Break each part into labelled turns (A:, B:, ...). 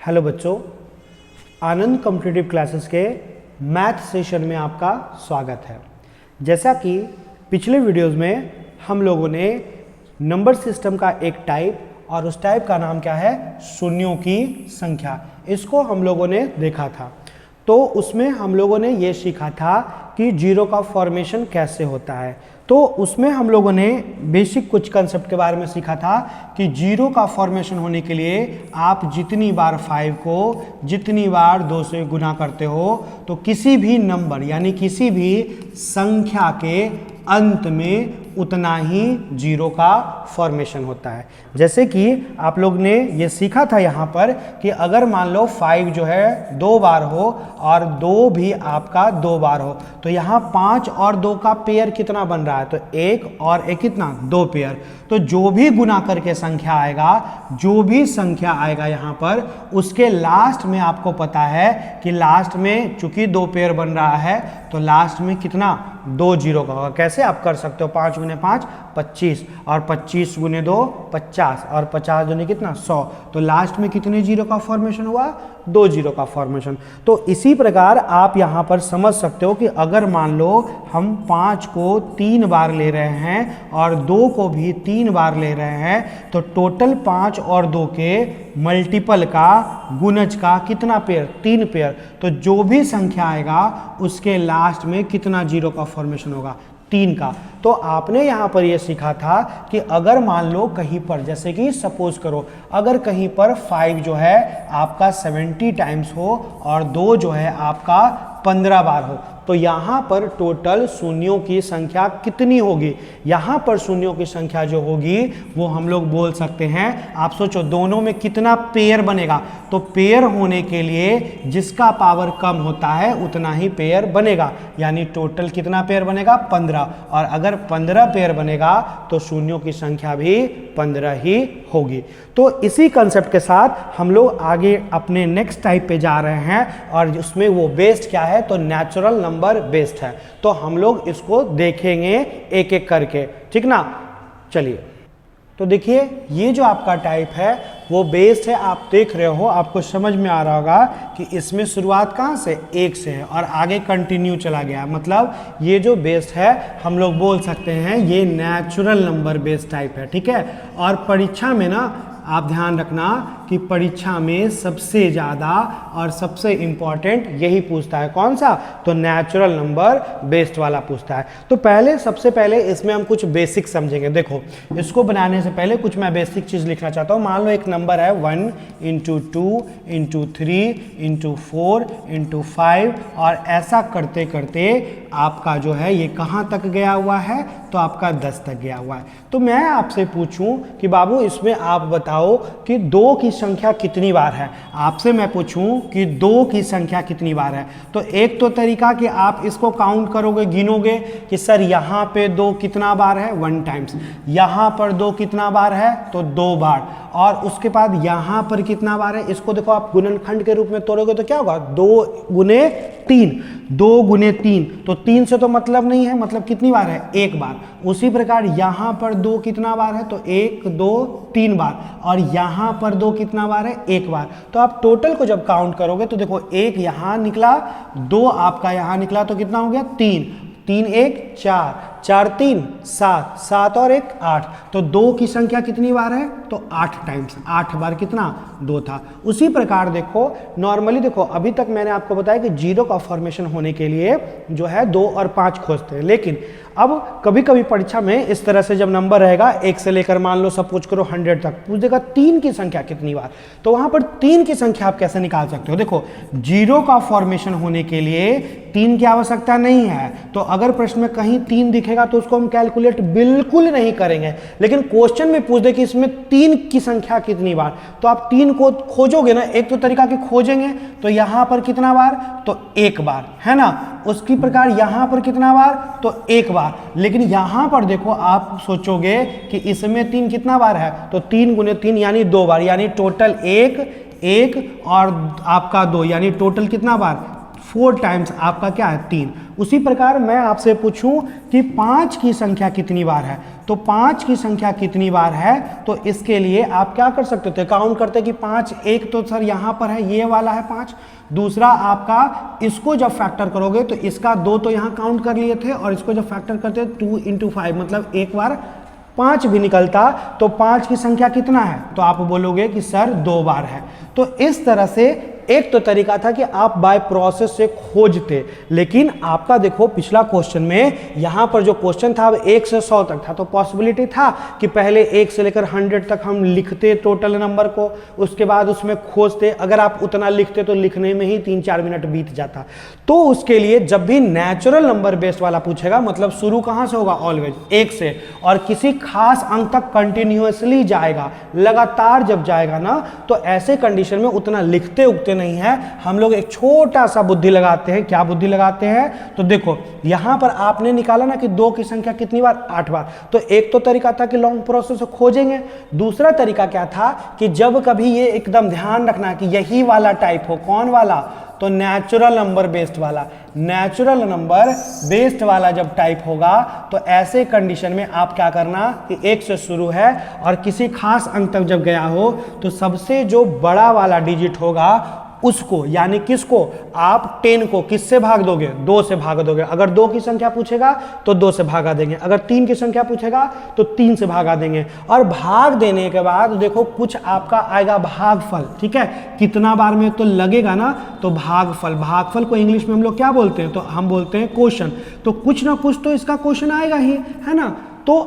A: Hello बच्चों, आनंद competitive classes के math session में आपका स्वागत है। जैसा कि पिछले वीडियोस में हम लोगों ने नंबर सिस्टम का एक टाइप और उस टाइप का नाम क्या है, शून्यों की संख्या, इसको हम लोगों ने देखा था। तो उसमें हम लोगों ने ये सीखा था कि जीरो का फॉर्मेशन कैसे होता है। तो उसमें हम लोगों ने बेसिक कुछ कंसेप्ट के बारे में सीखा था कि जीरो का फॉर्मेशन होने के लिए आप जितनी बार 5 को जितनी बार 2 से गुना करते हो तो किसी भी नंबर यानी किसी भी संख्या के अंत में उतना ही जीरो का फॉर्मेशन होता है। जैसे कि आप लोग ने ये सीखा था यहाँ पर कि अगर मान लो 5 जो है 2 बार हो और 2 भी आपका 2 बार हो तो यहाँ 5 और 2 का पेयर कितना बन रहा है, तो 1 और 1 कितना, 2 पेयर। तो जो भी गुना करके संख्या आएगा, जो भी संख्या आएगा यहाँ पर, उसके लास्ट में आपको पता है कि लास्ट में चूंकि 2 पेयर बन रहा है तो लास्ट में कितना, 2 जीरो का होगा। कैसे आप कर सकते हो, 5 गुने 5 25 और 25 गुने 2 50 और 50 गुने कितना 100, तो लास्ट में कितने जीरो का फॉर्मेशन हुआ, 2 जीरो का फॉर्मेशन। तो इसी प्रकार आप यहाँ पर समझ सकते हो कि अगर मान लो हम 5 को 3 बार ले रहे हैं और 2 को भी 3 बार ले रहे हैं तो टोटल 5 और 2 के मल्टीपल का, गुणज का कितना पेयर, 3 पेयर। तो जो भी संख्या आएगा उसके लास्ट में कितना जीरो का फॉर्मेशन होगा, 3 का। तो आपने यहाँ पर ये सीखा था कि अगर मान लो कहीं पर, जैसे कि सपोज करो अगर कहीं पर 5 जो है आपका 70 टाइम्स हो और 2 जो है आपका 15 बार हो तो यहाँ पर टोटल शून्यों की संख्या कितनी होगी। यहाँ पर शून्यों की संख्या जो होगी वो हम लोग बोल सकते हैं, आप सोचो दोनों में कितना पेयर बनेगा, तो पेयर होने के लिए जिसका पावर कम होता है उतना ही पेयर बनेगा, यानी टोटल कितना पेयर बनेगा, 15। और अगर 15 पेयर बनेगा तो शून्यों की संख्या भी 15 ही होगी। तो इसी कंसेप्ट के साथ हम लोग आगे अपने नेक्स्ट टाइप पे जा रहे हैं और उसमें वो बेस्ड क्या है, तो नेचुरल नंबर बेस्ड है। तो हम लोग इसको देखेंगे एक एक करके, ठीक ना। चलिए, तो देखिए ये जो आपका टाइप है वो बेस्ड है, आप देख रहे हो, आपको समझ में आ रहा होगा कि इसमें शुरुआत कहाँ से, 1 से है और आगे कंटिन्यू चला गया। मतलब ये जो बेस्ड है हम लोग बोल सकते हैं ये नेचुरल नंबर बेस्ड टाइप है, ठीक है। और परीक्षा में ना आप ध्यान रखना कि परीक्षा में सबसे ज़्यादा और सबसे इम्पॉर्टेंट यही पूछता है, कौन सा, तो नेचुरल नंबर बेस्ड वाला पूछता है। तो पहले सबसे पहले इसमें हम कुछ बेसिक समझेंगे। देखो इसको बनाने से पहले कुछ मैं बेसिक चीज़ लिखना चाहता हूँ। मान लो एक नंबर है 1 × 2 × 3 × 4 × 5 और ऐसा करते करते आपका जो है ये कहाँ तक गया हुआ है, तो आपका 10 तक गया हुआ है। तो मैं आपसे पूछूं कि बाबू इसमें आप बताओ कि 2 की संख्या कितनी बार है। आपसे मैं पूछूं कि 2 की संख्या कितनी बार है, तो एक तो तरीका कि आप इसको काउंट करोगे, गिनोगे कि सर यहाँ पे 2 कितना बार है, 1 टाइम्स, यहाँ पर 2 कितना बार है, तो 2 बार, और उसके बाद यहाँ पर कितना बार है, इसको देखो आप गुणनखंड के रूप में तोड़ोगे तो क्या होगा, 2 गुने 3, 2 गुने 3, तो 3 से तो मतलब नहीं है, मतलब कितनी बार है, 1 बार। उसी प्रकार यहाँ पर 2 कितना बार है, तो 1 2 3 बार, और यहाँ पर 2 कितना बार है, 1 बार। तो आप टोटल को जब काउंट करोगे तो देखो 1 यहाँ निकला, 2 आपका यहाँ निकला, तो कितना हो गया, 3 3 1 4 4 3 7 7 और 1 8। तो 2 की संख्या कितनी बार है, तो 8 टाइम्स, 8 बार कितना, 2 था। उसी प्रकार देखो नॉर्मली, देखो अभी तक मैंने आपको बताया कि जीरो का फॉर्मेशन होने के लिए जो है 2 और 5 खोजते हैं, लेकिन अब कभी कभी परीक्षा में इस तरह से जब नंबर रहेगा 1 से लेकर मान लो सब पूछ करो 100 तक, पूछ देगा 3 की संख्या कितनी बार, तो वहां पर 3 की संख्या आप कैसे निकाल सकते हो। देखो जीरो का फॉर्मेशन होने के लिए 3 की आवश्यकता नहीं है, तो अगर प्रश्न में कहीं 3 दिखेगा तो उसको हम कैलकुलेट बिल्कुल नहीं करेंगे, लेकिन क्वेश्चन में पूछ दे कि इसमें 3 की संख्या कितनी बार, तो आप 3 को खोजोगे ना, एक तो तरीका कि खोजेंगे तो यहां पर कितना बार, तो 1 बार है ना, उसकी प्रकार यहां पर कितना बार, तो 1 बार। लेकिन यहां पर देखो आप सोचोगे कि इसमें 3 कितना बार है, तो 3 गुने 3 यानी 2 बार, यानी टोटल 1 1 और आपका 2 यानी टोटल कितना बार, 4 टाइम्स आपका क्या है 3। उसी प्रकार मैं आपसे पूछूं कि 5 की संख्या कितनी बार है, तो 5 की संख्या कितनी बार है, तो इसके लिए आप क्या कर सकते थे, काउंट करते कि 5, एक तो सर यहाँ पर है, ये वाला है 5, दूसरा आपका इसको जब फैक्टर करोगे तो इसका 2 तो यहाँ काउंट कर लिए थे, और इसको जब फैक्टर करते 2 × 5 मतलब एक बार 5 भी निकलता, तो 5 की संख्या कितना है, तो आप बोलोगे कि सर 2 बार है। तो इस तरह से एक तो तरीका था कि आप बाय प्रोसेस से खोजते, लेकिन आपका देखो पिछला क्वेश्चन में यहां पर जो क्वेश्चन था अब 1 से 100 तक था, तो पॉसिबिलिटी था कि पहले 1 से लेकर 100 तक हम लिखते टोटल नंबर को, उसके बाद उसमें खोजते। अगर आप उतना लिखते तो लिखने में ही 3-4 मिनट बीत जाता। तो उसके लिए जब भी नेचुरल नंबर बेस्ड वाला पूछेगा, मतलब शुरू कहां से होगा, ऑलवेज 1 से, और किसी खास अंक तक कंटिन्यूअसली जाएगा, लगातार जब जाएगा ना, तो ऐसे कंडीशन में उतना लिखते उगते नहीं है। हम लोग एक छोटा सा बुद्धि लगाते हैं। क्या बुद्धि लगाते हैं, तो देखो यहां पर आपने निकाला ना कि 2 की संख्या कितनी बार, 8 बार, तो एक तो तरीका था कि लॉन्ग प्रोसेस से खोजेंगे। दूसरा तरीका क्या था कि जब कभी ये एकदम ध्यान रखना कि यही वाला टाइप हो, कौन वाला, तो नेचुरल नंबर बेस्ड वाला, नेचुरल नंबर बेस्ड वाला जब टाइप होगा, तो ऐसे कंडीशन में आप क्या करना कि 1 से शुरू है और किसी खास अंक तक जब गया हो, तो सबसे जो बड़ा वाला डिजिट होगा उसको, यानी किसको, आप 10 को किससे भाग दोगे, 2 से भाग दोगे। अगर 2 की संख्या पूछेगा तो 2 से भागा देंगे, अगर 3 की संख्या पूछेगा तो 3 से भागा देंगे। और भाग देने के बाद देखो कुछ आपका आएगा भागफल, ठीक है, कितना बार में तो लगेगा ना, तो भागफल, भागफल को इंग्लिश में हम लोग क्या बोलते हैं, तो हम बोलते हैं क्वेश्चन। तो कुछ ना कुछ तो इसका क्वेश्चन आएगा ही, है ना। तो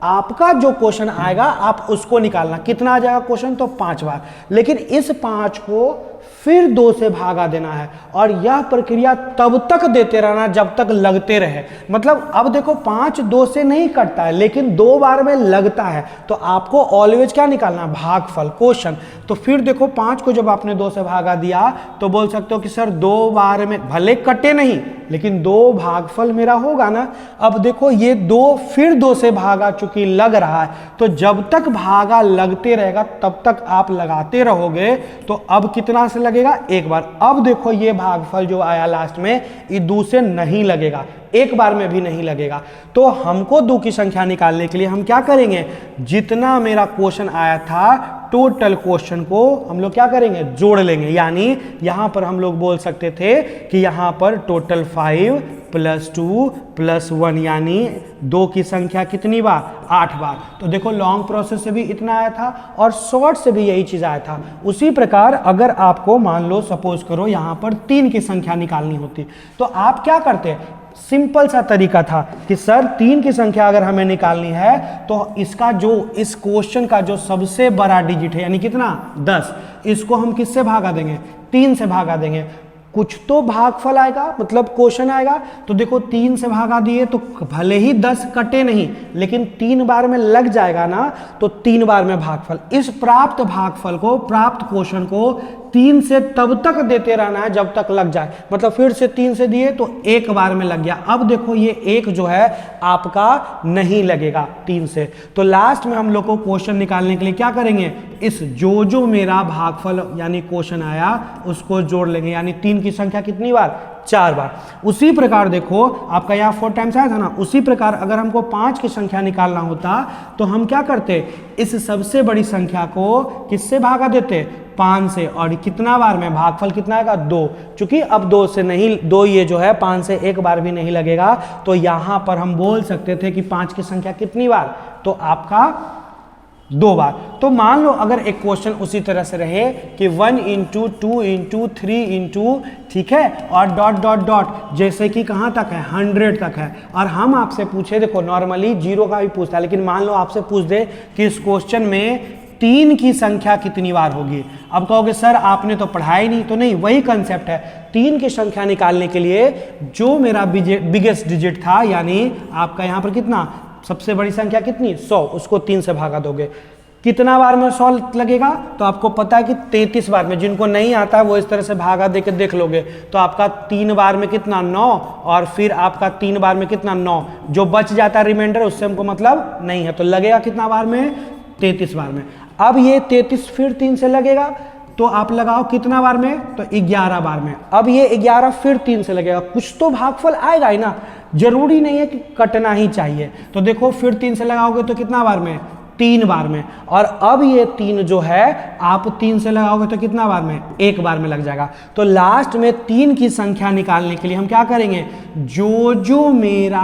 A: आपका जो क्वेश्चन आएगा आप उसको निकालना, कितना आ जाएगा क्वेश्चन, तो 5 बार। लेकिन इस 5 को फिर 2 से भागा देना है, और यह प्रक्रिया तब तक देते रहना जब तक लगते रहे। मतलब अब देखो 5 2 से नहीं कटता है, लेकिन 2 बार में लगता है, तो आपको ऑलवेज क्या निकालना, भागफल, क्वेश्चन। तो फिर देखो 5 को जब आपने 2 से भागा दिया, तो बोल सकते हो कि सर 2 बार में भले कटे नहीं, लेकिन 2 भागफल मेरा होगा ना। अब देखो ये 2 फिर 2 से भागा चूंकि लग रहा है, तो जब तक भागा लगते रहेगा तब तक आप लगाते रहोगे। तो अब कितना से लगेगा, 1 बार। अब देखो ये भागफल जो आया लास्ट में, ये 2 से नहीं लगेगा, 1 बार में भी नहीं लगेगा। तो हमको 2 की संख्या निकालने के लिए हम क्या करेंगे, जितना मेरा क्वेश्चन आया था टोटल क्वेश्चन को हम लोग क्या करेंगे, जोड़ लेंगे। यानी यहां पर हम लोग बोल सकते थे कि यहां पर टोटल 5 + 2 + 1, यानी 2 की संख्या कितनी बार, 8 बार। तो देखो लॉन्ग प्रोसेस से भी इतना आया था और शॉर्ट से भी यही चीज आया था। उसी प्रकार अगर आपको मान लो सपोज करो यहां पर 3 की संख्या निकालनी होती, तो आप क्या करते, सिंपल सा तरीका था कि सर 3 की संख्या अगर हमें निकालनी है, तो इसका जो इस क्वेश्चन का जो सबसे बड़ा डिजिट है, यानी कितना, 10, इसको हम किससे भागा देंगे, 3 से भागा देंगे। कुछ तो भागफल आएगा, मतलब क्वेश्चन आएगा। तो देखो 3 से भागा दिए तो भले ही 10 कटे नहीं, लेकिन 3 बार में लग जाएगा ना, तो 3 बार में भागफल। इस प्राप्त भागफल को, प्राप्त क्वेश्चन को 3 से तब तक देते रहना है जब तक लग जाए। मतलब फिर से 3 से दिए तो 1 बार में लग गया। अब देखो ये 1 जो है आपका नहीं लगेगा 3 से। तो लास्ट में हम लोग को क्वेश्चन निकालने के लिए क्या करेंगे, इस जो मेरा भागफल यानी क्वेश्चन आया उसको जोड़ लेंगे। यानी 3 की संख्या कितनी बार, 4 बार। उसी प्रकार देखो आपका यहाँ 4 टाइम्स आया था ना, उसी प्रकार अगर हमको 5 की संख्या निकालना होता तो हम क्या करते, इस सबसे बड़ी संख्या को किससे भागा देते, 5 से। और कितना बार में, भागफल कितना आएगा, 2। चूंकि अब 2 से नहीं, 2 ये जो है 5 से 1 बार भी नहीं लगेगा, तो यहां पर हम बोल सकते थे कि 5 की संख्या कितनी बार, तो आपका 2 बार। तो मान लो अगर एक क्वेश्चन उसी तरह से रहे कि 1 × 2 × 3 × ठीक है, और डॉट डॉट डॉट, जैसे कि कहां तक है, 100 तक है, और हम आपसे पूछे, देखो नॉर्मली 0 का भी पूछता है, लेकिन मान लो आपसे पूछ दे कि इस क्वेश्चन में 3 की संख्या कितनी बार होगी। अब कहोगे सर आपने तो पढ़ा ही नहीं, तो नहीं, वही कंसेप्ट है। 3 की संख्या निकालने के लिए जो मेरा बिगेस्ट डिजिट था, यानी आपका यहां पर कितना, सबसे बड़ी संख्या कितनी, 100, उसको 3 से भागा दोगे। कितना बार में 100 लगेगा, तो आपको पता है कि 33 बार में। जिनको नहीं आता वो इस तरह से भागा देके देख लोगे, तो आपका 3 बार में कितना, 9, और फिर आपका 3 बार में कितना, 9, जो बच जाता है रिमाइंडर उससे हमको मतलब नहीं है, तो लगेगा कितना बार में, 33 बार में। अब ये 33 फिर 3 से लगेगा, तो आप लगाओ कितना बार में, तो 11 बार में। अब ये 11 फिर 3 से लगेगा, कुछ तो भागफल आएगा ही ना, जरूरी नहीं है कि कटना ही चाहिए। तो देखो फिर 3 से लगाओगे तो कितना बार में, 3 बार में। और अब ये 3 जो है आप 3 से लगाओगे तो कितना बार में, 1 बार में लग जाएगा। तो लास्ट में 3 की संख्या निकालने के लिए हम क्या करेंगे, जो जो मेरा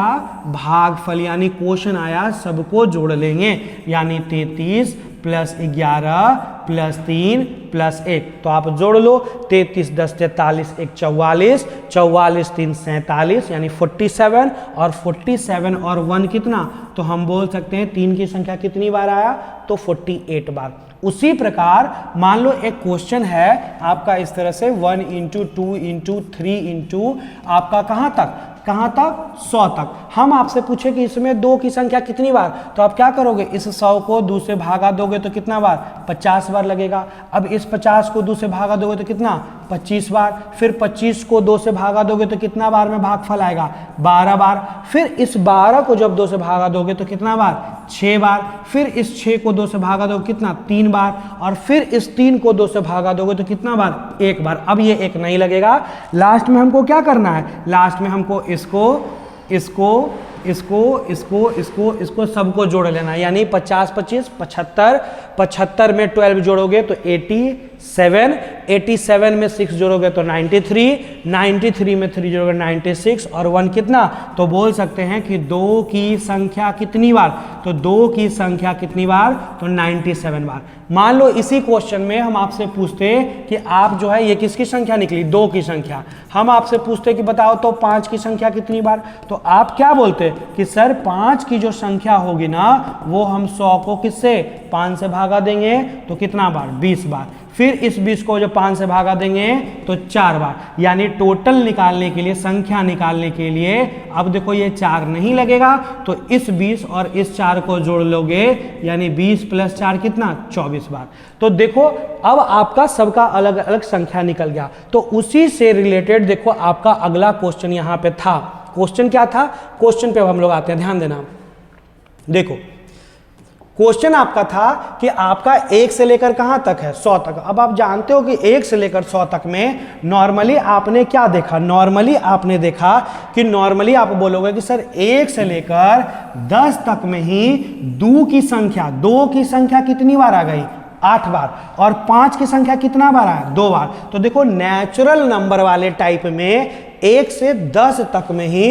A: भागफल यानी क्वेश्चन आया सबको जोड़ लेंगे, यानी 33 प्लस 11 प्लस 3 प्लस 1। तो आप जोड़ लो, 33 10 43 1 44, 44 3 47 यानी 47, और 47 और 1 कितना, तो हम बोल सकते हैं 3 की संख्या कितनी बार आया, तो 48 बार। उसी प्रकार मान लो एक क्वेश्चन है आपका इस तरह से 1 इंटू 2 इंटू 3 इंटू आपका कहाँ तक 100 तक। हम आपसे पूछे कि इसमें 2 की संख्या कितनी बार, तो आप क्या करोगे, इस 100 को 2 से भागा दोगे तो कितना बार, 50 बार लगेगा। अब इस 50 को 2 से भागा दोगे तो कितना, 25 बार। फिर 25 को 2 से भागा दोगे तो कितना बार में भागफल आएगा, 12 बार। फिर इस 12 को जब 2 से भागा दोगे तो कितना बार, 6 बार। फिर इस 6 को 2 से भागा दोगे कितना, 3 बार। और फिर इस 3 को 2 से भागा दोगे तो कितना बार, 1 बार। अब ये 1 नहीं लगेगा, लास्ट में हमको क्या करना है, लास्ट में हमको इसको सबको जोड़ लेना है, यानी 50 25 75, 75 में 12 जोड़ोगे तो 87, 87 में 6 जोड़ोगे तो 93, 93 में 3 जोड़ोगे 96, और 1 कितना, तो बोल सकते हैं कि 2 की संख्या कितनी बार, तो 2 की संख्या कितनी बार, तो 97 बार। मान लो इसी क्वेश्चन में हम आपसे पूछते कि आप जो है ये किसकी संख्या निकली, 2 की संख्या। हम आपसे पूछते कि बताओ तो 5 की संख्या कितनी बार, तो आप क्या बोलते कि सर 5 की जो संख्या होगी ना वो हम 100 को किससे 5 से भागा देंगे तो कितना बार, 20 बार। फिर इस 20 को जो 5 से भागा देंगे तो 4 बार। यानी टोटल निकालने के लिए, संख्या निकालने के लिए, अब देखो ये 4 नहीं लगेगा तो इस 20 और इस 4 को जोड़ लोगे, यानी 20 प्लस 4 कितना, 24 बार। तो देखो अब आपका सबका अलग अलग संख्या निकल गया। तो उसी से रिलेटेड देखो आपका अगला क्वेश्चन यहाँ पे था। क्वेश्चन क्या था, क्वेश्चन पे अब हम लोग आते हैं, ध्यान देना। देखो क्वेश्चन आपका था कि आपका 1 से लेकर कहां तक है, 100 तक। अब आप जानते हो कि 1 से लेकर 100 तक में नॉर्मली आपने क्या देखा, नॉर्मली आपने देखा कि नॉर्मली आप बोलोगे कि सर 1 से लेकर 10 तक में ही 2 की संख्या कितनी बार आ गई, 8 बार। और 5 की संख्या कितना बार आया, 2 बार। तो देखो नेचुरल नंबर वाले टाइप में 1 से 10 तक में ही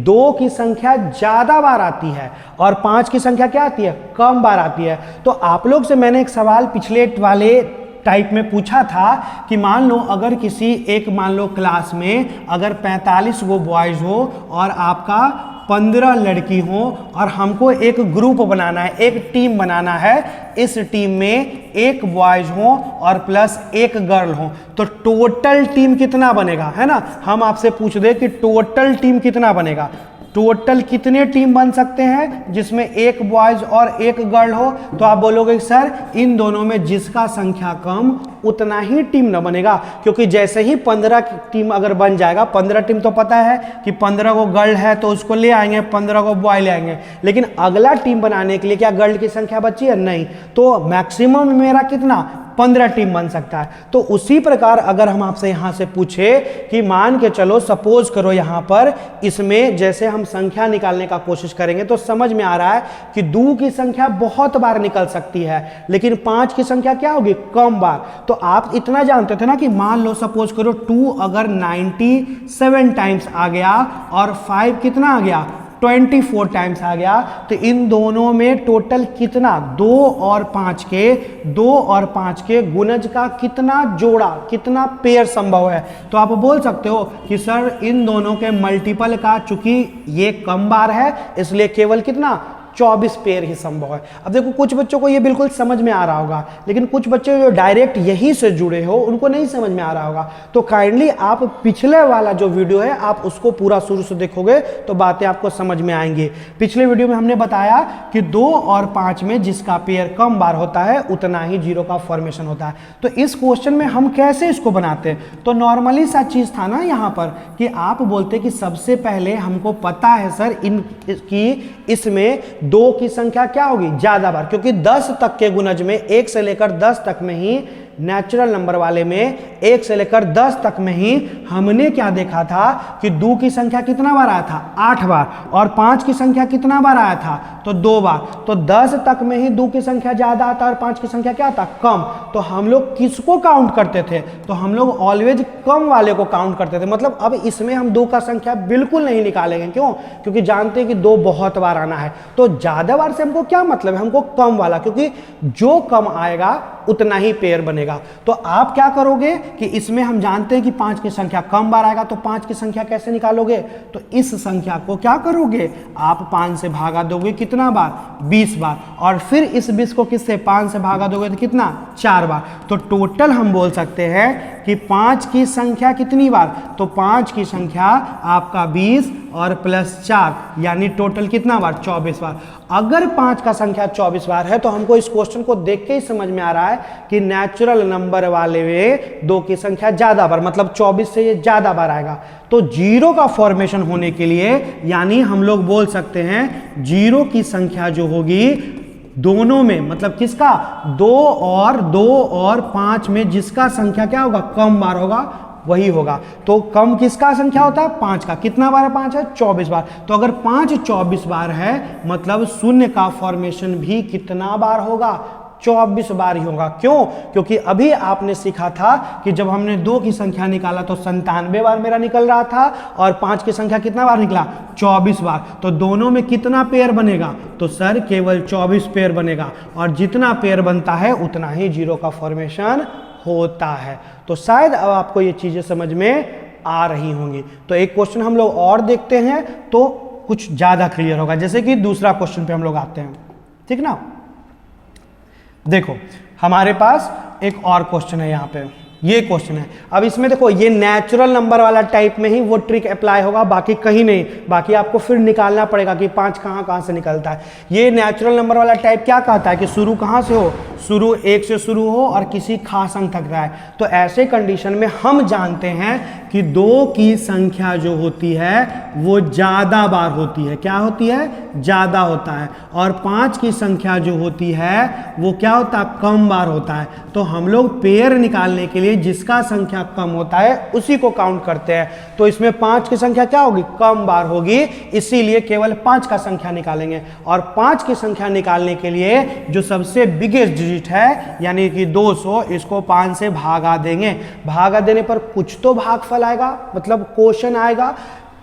A: 2 की संख्या ज्यादा बार आती है और 5 की संख्या क्या आती है, कम बार आती है। तो आप लोग से मैंने एक सवाल पिछले वाले टाइप में पूछा था कि मान लो अगर किसी एक मान लो क्लास में अगर 45 गो बॉयज हो और आपका 15 लड़की हो और हमको एक ग्रुप बनाना है, एक टीम बनाना है। इस टीम में 1 बॉयज हो और प्लस 1 गर्ल हो, तो टोटल टीम कितना बनेगा, है ना। हम आपसे पूछ दे कि टोटल टीम कितना बनेगा, टोटल कितने टीम बन सकते हैं जिसमें 1 बॉयज और 1 गर्ल हो, तो आप बोलोगे सर इन दोनों में जिसका संख्या कम उतना ही टीम न बनेगा। क्योंकि जैसे ही 15 टीम अगर बन जाएगा, 15 टीम तो पता है कि 15 को गर्ल है तो उसको ले आएंगे, 15 को बॉय ले आएंगे। लेकिन अगला टीम बनाने के लिए क्या गर्ल की संख्या बची है, नहीं। तो मैक्सिमम मेरा कितना, 15 टीम बन सकता है। तो उसी प्रकार अगर हम आपसे यहां से पूछे कि मान के चलो, सपोज करो यहां पर इसमें जैसे हम संख्या निकालने का कोशिश करेंगे तो समझ में आ रहा है कि 2 की संख्या बहुत बार निकल सकती है, लेकिन 5 की संख्या क्या होगी, कम बार। तो आप इतना जानते थे ना कि मान लो सपोज करो 2 अगर 97 टाइम्स आ गया और 5 कितना आ गया, 24 टाइम्स आ गया, तो इन दोनों में टोटल कितना, 2 और 5 के गुणज का कितना जोड़ा, कितना पेयर संभव है। तो आप बोल सकते हो कि सर इन दोनों के मल्टीपल का, चूंकि ये कम बार है इसलिए केवल कितना, 24 पेयर ही संभव है। अब देखो कुछ बच्चों को ये बिल्कुल समझ में आ रहा होगा, लेकिन कुछ बच्चे जो डायरेक्ट यहीं से जुड़े हो उनको नहीं समझ में आ रहा होगा। तो काइंडली आप पिछले वाला जो वीडियो है आप उसको पूरा शुरू से देखोगे तो बातें आपको समझ में आएंगी। पिछले वीडियो में हमने बताया कि 2 और 5 में जिसका पेयर कम बार होता है उतना ही 0 का फॉर्मेशन होता है। तो इस क्वेश्चन में हम कैसे इसको बनाते हैं, तो नॉर्मली सा चीज था ना यहाँ पर कि आप बोलते कि सबसे पहले हमको पता है सर इसमें 2 की संख्या क्या होगी, ज्यादा बार, क्योंकि 10 तक के गुणज में 1 से लेकर 10 तक में ही नेचुरल नंबर वाले में 1 से लेकर 10 तक में ही हमने क्या देखा था कि 2 की संख्या कितना बार आया था, 8 बार, और 5 की संख्या कितना बार आया था, तो 2 बार। तो 10 तक में ही 2 की संख्या ज्यादा आता और 5 की संख्या क्या आता, कम। तो हम लोग किसको काउंट करते थे, तो हम लोग ऑलवेज कम वाले को काउंट करते थे। मतलब अब इसमें हम 2 का संख्या बिल्कुल नहीं निकालेंगे, क्यों, क्योंकि जानते हैं कि 2 बहुत बार आना है। तो ज्यादा बार से हमको क्या मतलब है, हमको कम वाला, क्योंकि जो कम आएगा उतना ही पेयर बनेगा। तो आप क्या करोगे कि इसमें हम जानते हैं कि 5 की संख्या कम बार आएगा, तो 5 की संख्या कैसे निकालोगे, तो इस संख्या को क्या करोगे, आप 5 से भागा दोगे कितना बार, 20 बार, और फिर इस 20 को किससे 5 से भागा दोगे तो कितना, 4 बार। तो टोटल हम बोल सकते हैं कि 5 की संख्या कितनी बार, तो 5 की संख्या आपका 20 और प्लस 4 यानी टोटल कितना बार, 24 बार। अगर 5 का संख्या 24 बार है तो हमको इस क्वेश्चन को देख के ही समझ में आ रहा है कि नेचुरल नंबर वाले में 2 की संख्या ज्यादा बार, मतलब 24 से ये ज्यादा बार आएगा। तो जीरो का फॉर्मेशन होने के लिए यानी हम लोग बोल सकते हैं जीरो की संख्या जो होगी दोनों में, मतलब किसका, 2 और 5 में जिसका संख्या क्या होगा, कम बार होगा वही होगा। तो कम किसका संख्या होता है, 5 का। कितना बार है 5 है, 24 बार। तो अगर 5 24 बार है मतलब शून्य का फॉर्मेशन भी कितना बार होगा, 24 बार ही होगा। क्यों, क्योंकि अभी आपने सीखा था कि जब हमने 2 की संख्या निकाला तो 97 बार मेरा निकल रहा था और 5 की संख्या कितना बार निकला, 24 बार। तो दोनों में कितना पेयर बनेगा, तो सर केवल 24 पेयर बनेगा, और जितना पेयर बनता है उतना ही जीरो का फॉर्मेशन होता है। तो शायद अब आपको ये चीजें समझ में आ रही होंगी। तो एक क्वेश्चन हम लोग और देखते हैं तो कुछ ज्यादा क्लियर होगा। जैसे कि दूसरा क्वेश्चन पे हम लोग आते हैं, ठीक ना। देखो हमारे पास एक और क्वेश्चन है, यहाँ पे ये क्वेश्चन है। अब इसमें देखो ये नेचुरल नंबर वाला टाइप में ही वो ट्रिक अप्लाई होगा, बाकी कहीं नहीं। बाकी आपको फिर निकालना पड़ेगा कि 5 कहाँ से निकलता है। ये नेचुरल नंबर वाला टाइप क्या कहता है कि शुरू कहाँ से हो, शुरू 1 से शुरू हो और किसी खास अंक तक रहे। तो ऐसे कंडीशन में हम जानते हैं कि 2 की संख्या जो होती है वो ज़्यादा बार होती है। क्या होती है, ज़्यादा होता है। और 5 की संख्या जो होती है वो क्या होता है, कम बार होता है। तो हम लोग पेयर निकालने के लिए जिसका संख्या कम होता है उसी को काउंट करते हैं। तो इसमें 5 की संख्या क्या होगी, कम बार होगी, इसीलिए केवल 5 का संख्या निकालेंगे। और 5 की संख्या निकालने के लिए जो सबसे बिगेस्ट डिजिट है यानी कि 200, इसको 5 से भागा देंगे। भागा देने पर कुछ तो भागफल आएगा, मतलब क्वेश्चन आएगा,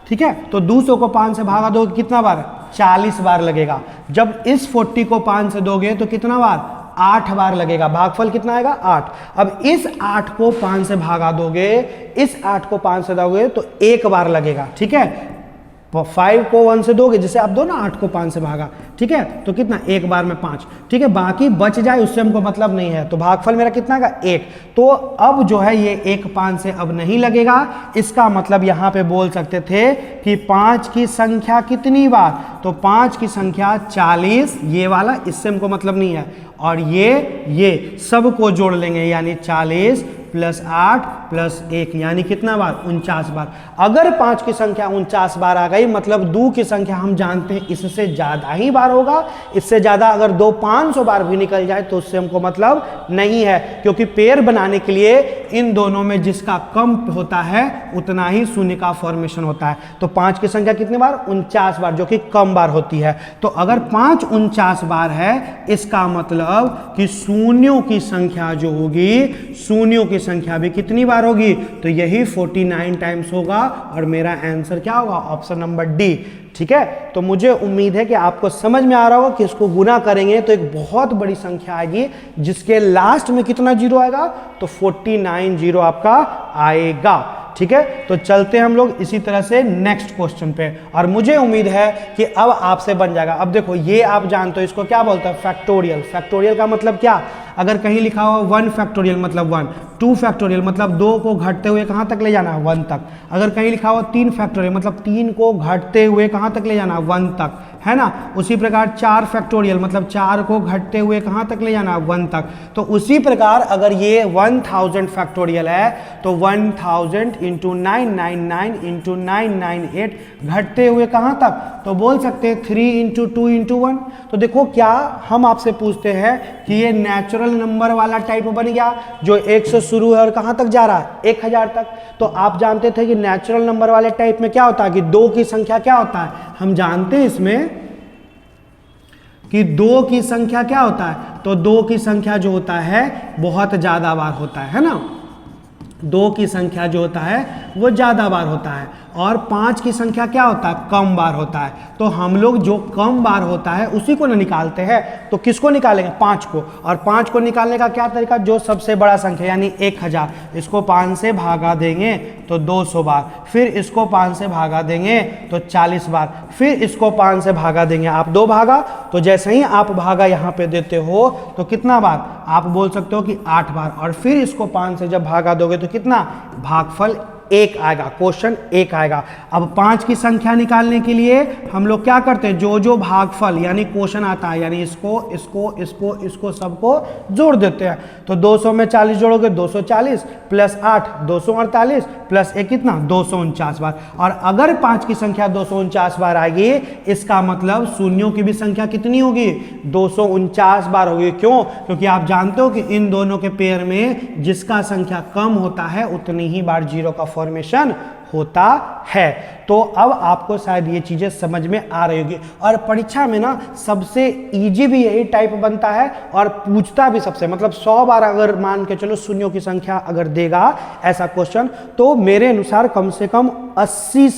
A: ठीक है। तो 200 को 5 से भागा दोगे कितना बार, 40 बार लगेगा। जब इस 40 को 5 से दोगे तो कितना बार, 8 बार लगेगा। भागफल कितना आएगा, 8। अब इस 8 को 5 से भागा दोगे, इस 8 को 5 से दोगे तो 1 बार लगेगा, ठीक है। 5 को 1 से दोगे, जैसे आप दो ना 8 को 5 से भागा, ठीक है, तो कितना, 1 बार में 5, ठीक है। बाकी बच जाए उससे हमको मतलब नहीं है। तो भागफल मेरा कितना का, 1। तो अब जो है ये 1 5 से अब नहीं लगेगा। इसका मतलब यहाँ पे बोल सकते थे कि 5 की संख्या कितनी बार, तो 5 की संख्या 40, ये वाला, इससे हमको मतलब नहीं है। और ये सबको जोड़ लेंगे यानी 40 प्लस 8 प्लस 1 यानी कितना बार, 49 बार। अगर 5 की संख्या 49 बार आ गई मतलब 2 की संख्या हम जानते हैं इससे ज़्यादा ही बार होगा। इससे ज़्यादा अगर 2 500 बार भी निकल जाए तो उससे हमको मतलब नहीं है, क्योंकि पेयर बनाने के लिए इन दोनों में जिसका कम होता है उतना ही शून्य का फॉर्मेशन होता है। तो 5 की संख्या कितनी बार, 49 बार, जो कि कम बार होती है। तो अगर 5 49 बार है, इसका मतलब कि शून्यों की संख्या जो होगी, शून्यों की संख्या भी कितनी बार होगी, तो यही 49 टाइम्स होगा। और मेरा आंसर क्या होगा, ऑप्शन नंबर डी, ठीक है। तो मुझे उम्मीद है कि आपको समझ में आ रहा होगा कि इसको गुना करेंगे तो एक बहुत बड़ी संख्या आएगी जिसके लास्ट में कितना जीरो आएगा, तो 49 जीरो आपका आएगा, ठीक है। तो चलते हैं हम लोग इसी तरह से नेक्स्ट क्वेश्चन पे, और मुझे उम्मीद है कि अब आपसे बन जाएगा। अब देखो ये आप जानते हो इसको क्या बोलते हैं, फैक्टोरियल। फैक्टोरियल का मतलब क्या, अगर कहीं लिखा हुआ 1 फैक्टोरियल मतलब 1, 2 फैक्टोरियल मतलब 2 को घटते हुए कहाँ तक ले जाना, 1 तक। अगर कहीं लिखा हुआ 3 फैक्टोरियल मतलब 3 को घटते हुए कहाँ तक ले जाना, 1 तक, है ना। उसी प्रकार 4 फैक्टोरियल मतलब 4 को घटते हुए कहाँ तक ले जाना, 1 तक। तो उसी प्रकार अगर ये 1000 फैक्टोरियल है तो 1000 इंटू 999 इंटू 998 घटते हुए कहाँ तक, तो बोल सकते हैं 3 इंटू 2 इंटू 1। तो देखो क्या हम आपसे पूछते हैं कि ये नेचुरल नंबर वाला टाइप बन गया जो 1 से शुरू है और कहाँ तक जा रहा है, 1000 तक। तो आप जानते थे कि नेचुरल नंबर वाले टाइप में क्या होता है कि 2 की संख्या क्या होता है, हम जानते हैं इसमें कि 2 की संख्या क्या होता है, तो 2 की संख्या जो होता है बहुत ज्यादा बार होता है ना, 2 की संख्या जो होता है वो ज्यादा बार होता है, और 5 की संख्या क्या होता है, कम बार होता है। तो हम लोग जो कम बार होता है उसी को ना निकालते हैं, तो किसको निकालेंगे, 5 को। और 5 को निकालने का क्या तरीका, जो सबसे बड़ा संख्या यानी 1000, इसको 5 से भागा देंगे तो 200 बार, फिर इसको 5 से भागा देंगे तो 40 बार, फिर इसको 5 से भागा देंगे आप 2 भागा, तो जैसे ही आप भागा यहाँ पे देते हो तो कितना बार, आप बोल सकते हो कि 8 बार, और फिर इसको 5 से जब भागा दोगे तो कितना, भागफल 1 आएगा, क्वेश्चन 1 आएगा। अब 5 की संख्या निकालने के लिए हम लोग क्या करते हैं, जो जो भागफल यानी क्वेश्चन आता है यानी इसको इसको इसको इसको सबको जोड़ देते हैं। तो 200 में 40 जोड़ोगे 240 प्लस 8 248 प्लस 1 कितना 249 बार। और अगर 5 की संख्या 249 बार आएगी इसका मतलब शून्यों की भी संख्या कितनी होगी, 249 बार होगी। क्यों, क्योंकि आप जानते हो कि इन दोनों के पेयर में जिसका संख्या कम होता है उतनी ही बार जीरो का फॉर्मेशन होता है। तो अब आपको शायद ये चीजें समझ में आ रही होगी। और परीक्षा में ना सबसे इजी भी यही टाइप बनता है और पूछता भी सबसे, मतलब 100 बार अगर मान के चलो शून्यों की संख्या अगर देगा ऐसा क्वेश्चन, तो मेरे अनुसार कम से कम 80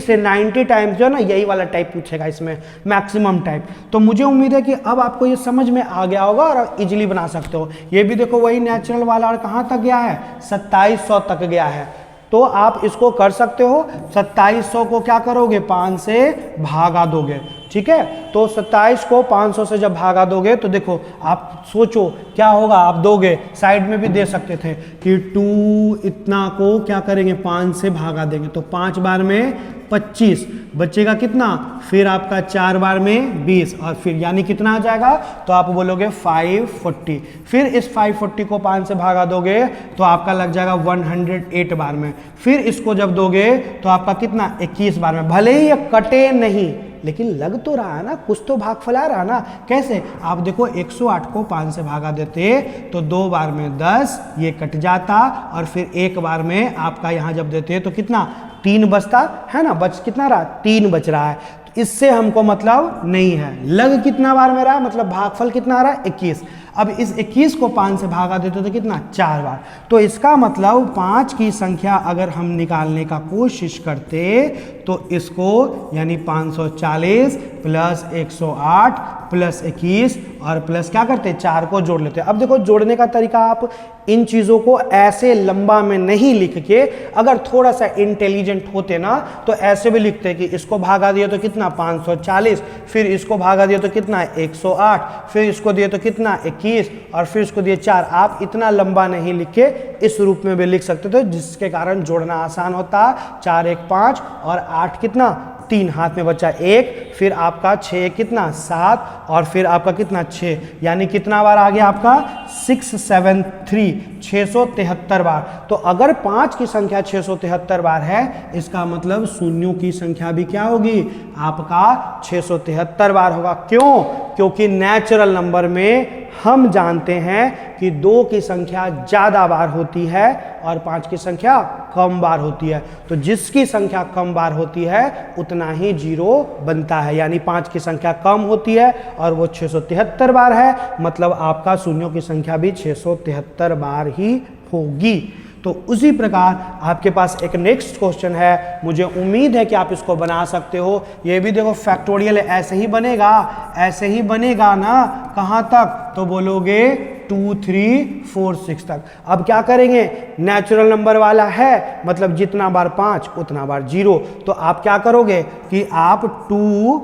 A: से 90 टाइम्स जो है ना यही वाला टाइप पूछेगा इसमें, मैक्सिमम टाइप। तो मुझे उम्मीद है कि अब आपको ये समझ में आ गया होगा और इजीली बना सकते हो। ये भी देखो वही नेचुरल वाला, और कहाँ तक गया है, 2700 तक गया है। तो आप इसको कर सकते हो, 2700 को क्या करोगे, 5 से भागा दोगे, ठीक है। तो 27 को 500 से जब भागा दोगे तो देखो आप सोचो क्या होगा, आप दोगे, साइड में भी दे सकते थे कि 2 इतना को क्या करेंगे 5 से भागा देंगे, तो 5 बार में 25 बचेगा कितना, फिर आपका 4 बार में 20, और फिर यानी कितना आ जाएगा, तो आप बोलोगे 540। फिर इस 540 को 5 से भागा दोगे तो आपका लग जाएगा 108 बार में। फिर इसको जब दोगे तो आपका कितना 21 बार में। भले ही ये कटे नहीं लेकिन लग तो रहा है ना, कुछ तो भागफल आ रहा ना। कैसे, आप देखो 108 को 5 से भागा देते तो 2 बार में 10 ये कट जाता, और फिर 1 बार में आपका यहाँ जब देते तो कितना 3 बचता है ना, बच कितना रहा 3 बच रहा है। तो इससे हमको मतलब नहीं है, लग कितना बार में रहा, मतलब भागफल कितना आ रहा है 21। अब इस 21 को 5 से भागा देते तो कितना 4 बार। तो इसका मतलब 5 की संख्या अगर हम निकालने का कोशिश करते तो इसको यानी 540 प्लस 108 प्लस 21 और प्लस क्या करते 4 को जोड़ लेते। अब देखो जोड़ने का तरीका, आप इन चीज़ों को ऐसे लंबा में नहीं लिख के, अगर थोड़ा सा इंटेलिजेंट होते ना तो ऐसे भी लिखते कि इसको भागा दिया तो कितना 540, फिर इसको भागा दिया तो कितना 108, फिर इसको दिए तो कितना 21 और फिर इसको दिए 4। आप इतना लंबा नहीं लिख के इस रूप में भी लिख सकते थे, जिसके कारण जोड़ना आसान होता। 4 1 5 और 8 कितना 3, हाथ में बचा 1, फिर आपका 6 कितना 7 और फिर आपका कितना 6, यानी कितना बार आ गया आपका 673 673 बार। तो अगर 5 की संख्या 673 बार है इसका मतलब शून्यों की संख्या भी क्या होगी आपका 673 बार होगा। क्यों, क्योंकि नेचुरल नंबर में हम जानते हैं कि 2 की संख्या ज़्यादा बार होती है और 5 की संख्या कम बार होती है। तो जिसकी संख्या कम बार होती है उतना ही जीरो बनता है, यानी 5 की संख्या कम होती है और वो 673 बार है, मतलब आपका शून्यों की संख्या भी 673 बार ही होगी। तो उसी प्रकार आपके पास एक नेक्स्ट क्वेश्चन है, मुझे उम्मीद है कि आप इसको बना सकते हो। ये भी देखो फैक्टोरियल ऐसे ही बनेगा, ऐसे ही बनेगा ना, कहाँ तक, तो बोलोगे 2 3 4 6 तक। अब क्या करेंगे, नेचुरल नंबर वाला है मतलब जितना बार 5 उतना बार 0, तो आप क्या करोगे कि आप 2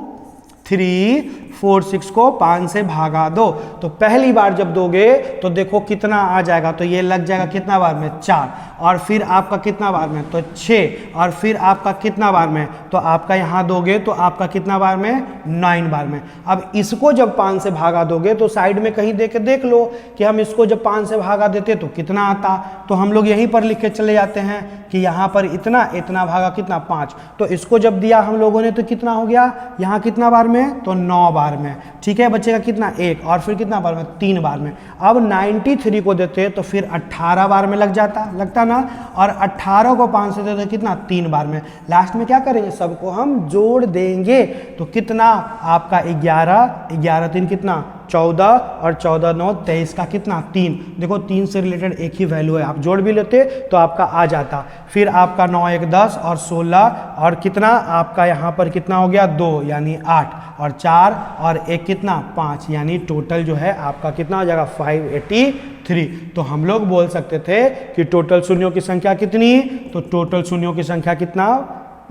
A: 3 46 को 5 से भागा दो। तो पहली बार जब दोगे तो देखो कितना आ जाएगा, तो ये लग जाएगा कितना बार में 4, और फिर आपका कितना बार में तो 6, और फिर आपका कितना बार में तो आपका यहाँ दोगे तो आपका कितना बार में 9 बार में। अब इसको जब 5 से भागा दोगे तो साइड में कहीं दे के देख लो कि हम इसको जब 5 से भागा देते तो कितना आता, तो हम लोग यहीं पर लिख के चले जाते हैं कि यहाँ पर इतना इतना भागा कितना 5, तो इसको जब दिया हम लोगों ने तो कितना हो गया यहाँ कितना बार में तो 9 बार में। ठीक है, बचेगा कितना 1, और फिर कितना बार में 3 बार में। अब 93 को देते तो फिर 18 बार में लगता ना, और 18 को 5 से देते कितना 3 बार में। लास्ट में क्या करेंगे, सबको हम जोड़ देंगे तो कितना आपका 11, 11 3 कितना 14, और 14 9 23 का कितना 3। देखो 3 से रिलेटेड एक ही वैल्यू है, आप जोड़ भी लेते तो आपका आ जाता। फिर आपका 9 1 10 और 16, और कितना आपका यहाँ पर कितना हो गया 2 यानी 8, और 4 और 1 कितना 5, यानी टोटल जो है आपका कितना हो जाएगा 583। तो हम लोग बोल सकते थे कि टोटल शून्यों की संख्या कितनी, तो टोटल शून्यों की संख्या कितना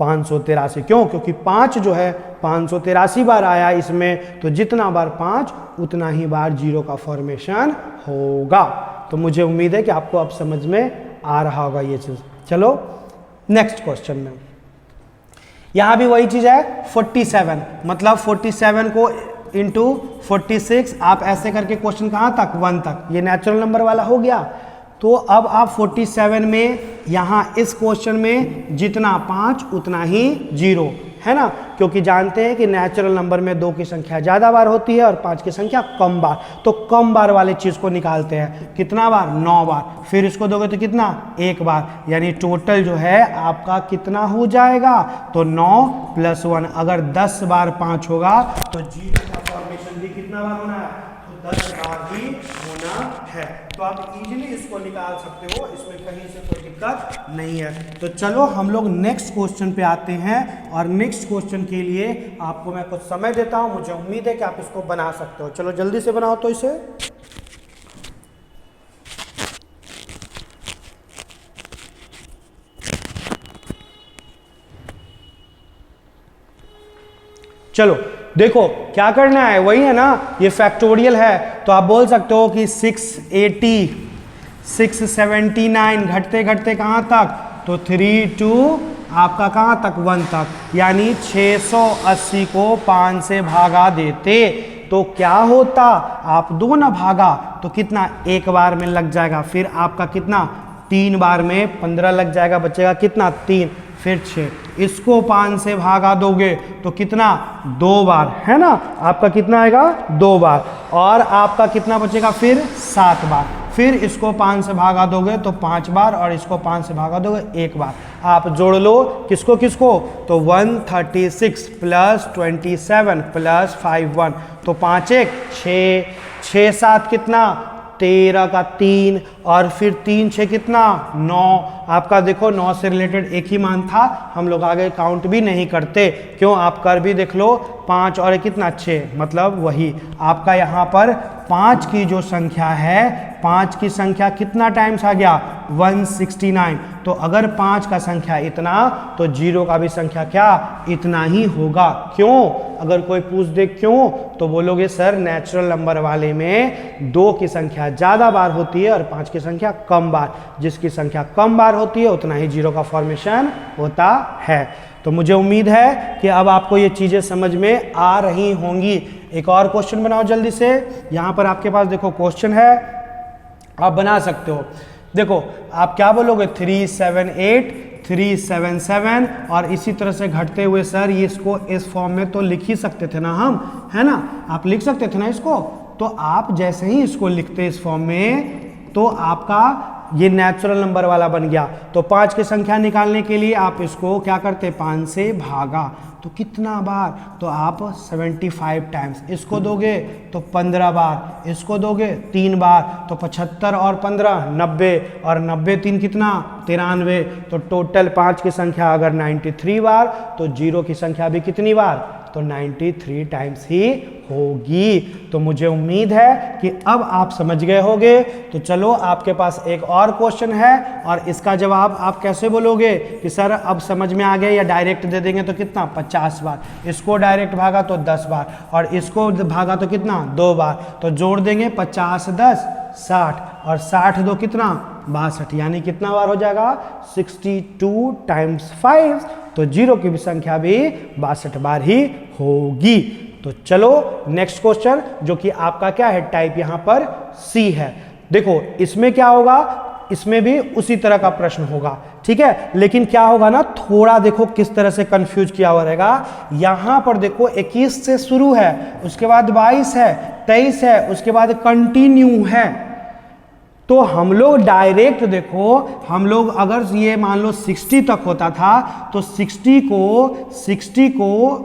A: 583। क्यों, क्योंकि 5 जो है 583 बार आया इसमें, तो जितना बार 5 उतना ही बार 0 का फॉर्मेशन होगा। तो मुझे उम्मीद है कि आपको अब समझ में आ रहा होगा ये चीज़। चलो नेक्स्ट क्वेश्चन में, यहाँ भी वही चीज़ है 47, मतलब 47 को इंटू 46, आप ऐसे करके क्वेश्चन कहाँ तक 1 तक, ये नेचुरल नंबर वाला हो गया। तो अब आप 47 में यहाँ इस क्वेश्चन में जितना 5 उतना ही 0 है ना, क्योंकि जानते हैं कि नेचुरल नंबर में 2 की संख्या ज़्यादा बार होती है और 5 की संख्या कम बार। तो कम बार वाले चीज़ को निकालते हैं, कितना बार 9 बार, फिर इसको दोगे तो कितना 1 बार, यानी टोटल जो है आपका कितना हो जाएगा तो 9 + 1। अगर 10 बार 5 होगा तो 0 का फॉर्मेशन भी कितना बार होना है, तो 10 बार ही होना है। तो आप इजीली इसको निकाल सकते हो, इसमें कहीं से कोई दिक्कत नहीं है। तो चलो हम लोग नेक्स्ट क्वेश्चन पे आते हैं, और नेक्स्ट क्वेश्चन के लिए आपको मैं कुछ समय देता हूं, मुझे उम्मीद है कि आप इसको बना सकते हो। चलो जल्दी से बनाओ तो इसे। चलो देखो क्या करना है, वही है ना, ये फैक्टोरियल है, तो आप बोल सकते हो कि 680 679 घटते घटते कहाँ तक, तो 3 2 आपका कहाँ तक 1 तक, यानी 680 को 5 से भागा देते तो क्या होता, आप 2 ना भागा तो कितना 1 बार में लग जाएगा, फिर आपका कितना 3 बार में 15 लग जाएगा, बचेगा कितना 3, फिर 6, इसको 5 से भागा दोगे तो कितना 2 बार है ना, आपका कितना आएगा 2 बार, और आपका कितना बचेगा फिर 7 बार, फिर इसको 5 से भागा दोगे तो 5 बार, और इसको 5 से भागा दोगे 1 बार। आप जोड़ लो किसको किसको, तो 136 + 27 + 5 1, तो 5 1 6, 6 7 कितना 13 का 3, और फिर 3 6 कितना 9, आपका देखो 9 से रिलेटेड एक ही मान था, हम लोग आगे काउंट भी नहीं करते, क्यों, आप कर भी देख लो 5 और कितना 6, मतलब वही आपका यहाँ पर 5 की जो संख्या है, 5 की संख्या कितना टाइम्स आ गया 169, तो अगर 5 का संख्या इतना तो 0 का भी संख्या क्या इतना ही होगा। क्यों, अगर कोई पूछ दे क्यों, तो बोलोगे सर नेचुरल नंबर वाले में 2 की संख्या ज़्यादा बार होती है और 5 की संख्या कम बार, जिसकी संख्या कम बार होती है उतना ही 0 का फॉर्मेशन होता है। तो मुझे उम्मीद है कि अब आपको ये चीज़ें समझ में आ रही होंगी। एक और क्वेश्चन बनाओ जल्दी से, यहाँ पर आपके पास देखो क्वेश्चन है, आप बना सकते हो। देखो आप क्या बोलोगे 378 377, और इसी तरह से घटते हुए सर ये इसको इस फॉर्म में तो लिख ही सकते थे ना हम, है ना, आप लिख सकते थे ना इसको, तो आप जैसे ही इसको लिखते इस फॉर्म में तो आपका ये नेचुरल नंबर वाला बन गया। तो 5 की संख्या निकालने के लिए आप इसको क्या करते 5 से भागा, तो कितना बार, तो आप 75 टाइम्स, इसको दोगे तो 15 बार, इसको दोगे 3 बार, तो 75 और 15 90, और 90 3 कितना 93, तो टोटल 5 की संख्या अगर 93 बार तो 0 की संख्या भी कितनी बार, तो तो 93 टाइम्स ही होगी। तो मुझे उम्मीद है कि अब आप समझ गए होंगे। तो चलो आपके पास एक और क्वेश्चन है और इसका जवाब आप कैसे बोलोगे कि सर अब समझ में आ गया, या डायरेक्ट दे देंगे तो कितना 50 बार, इसको डायरेक्ट भागा तो 10 बार और इसको भागा तो कितना 2 बार, तो जोड़ देंगे 50 10 60 और 60 दो कितना 62, यानी कितना बार हो जाएगा 62 टाइम्स 5, तो जीरो की भी संख्या भी 62 बार ही होगी। तो चलो नेक्स्ट क्वेश्चन जो कि आपका क्या है टाइप यहां पर सी है। देखो इसमें क्या होगा, इसमें भी उसी तरह का प्रश्न होगा, ठीक है, लेकिन क्या होगा ना, थोड़ा देखो किस तरह से कंफ्यूज किया हुआ रहेगा। यहां पर देखो 21 से शुरू है, उसके बाद 22 है, 23 है, उसके बाद कंटिन्यू है। तो हम लोग डायरेक्ट देखो, हम लोग अगर ये मान लो 60 तक होता था तो 60 को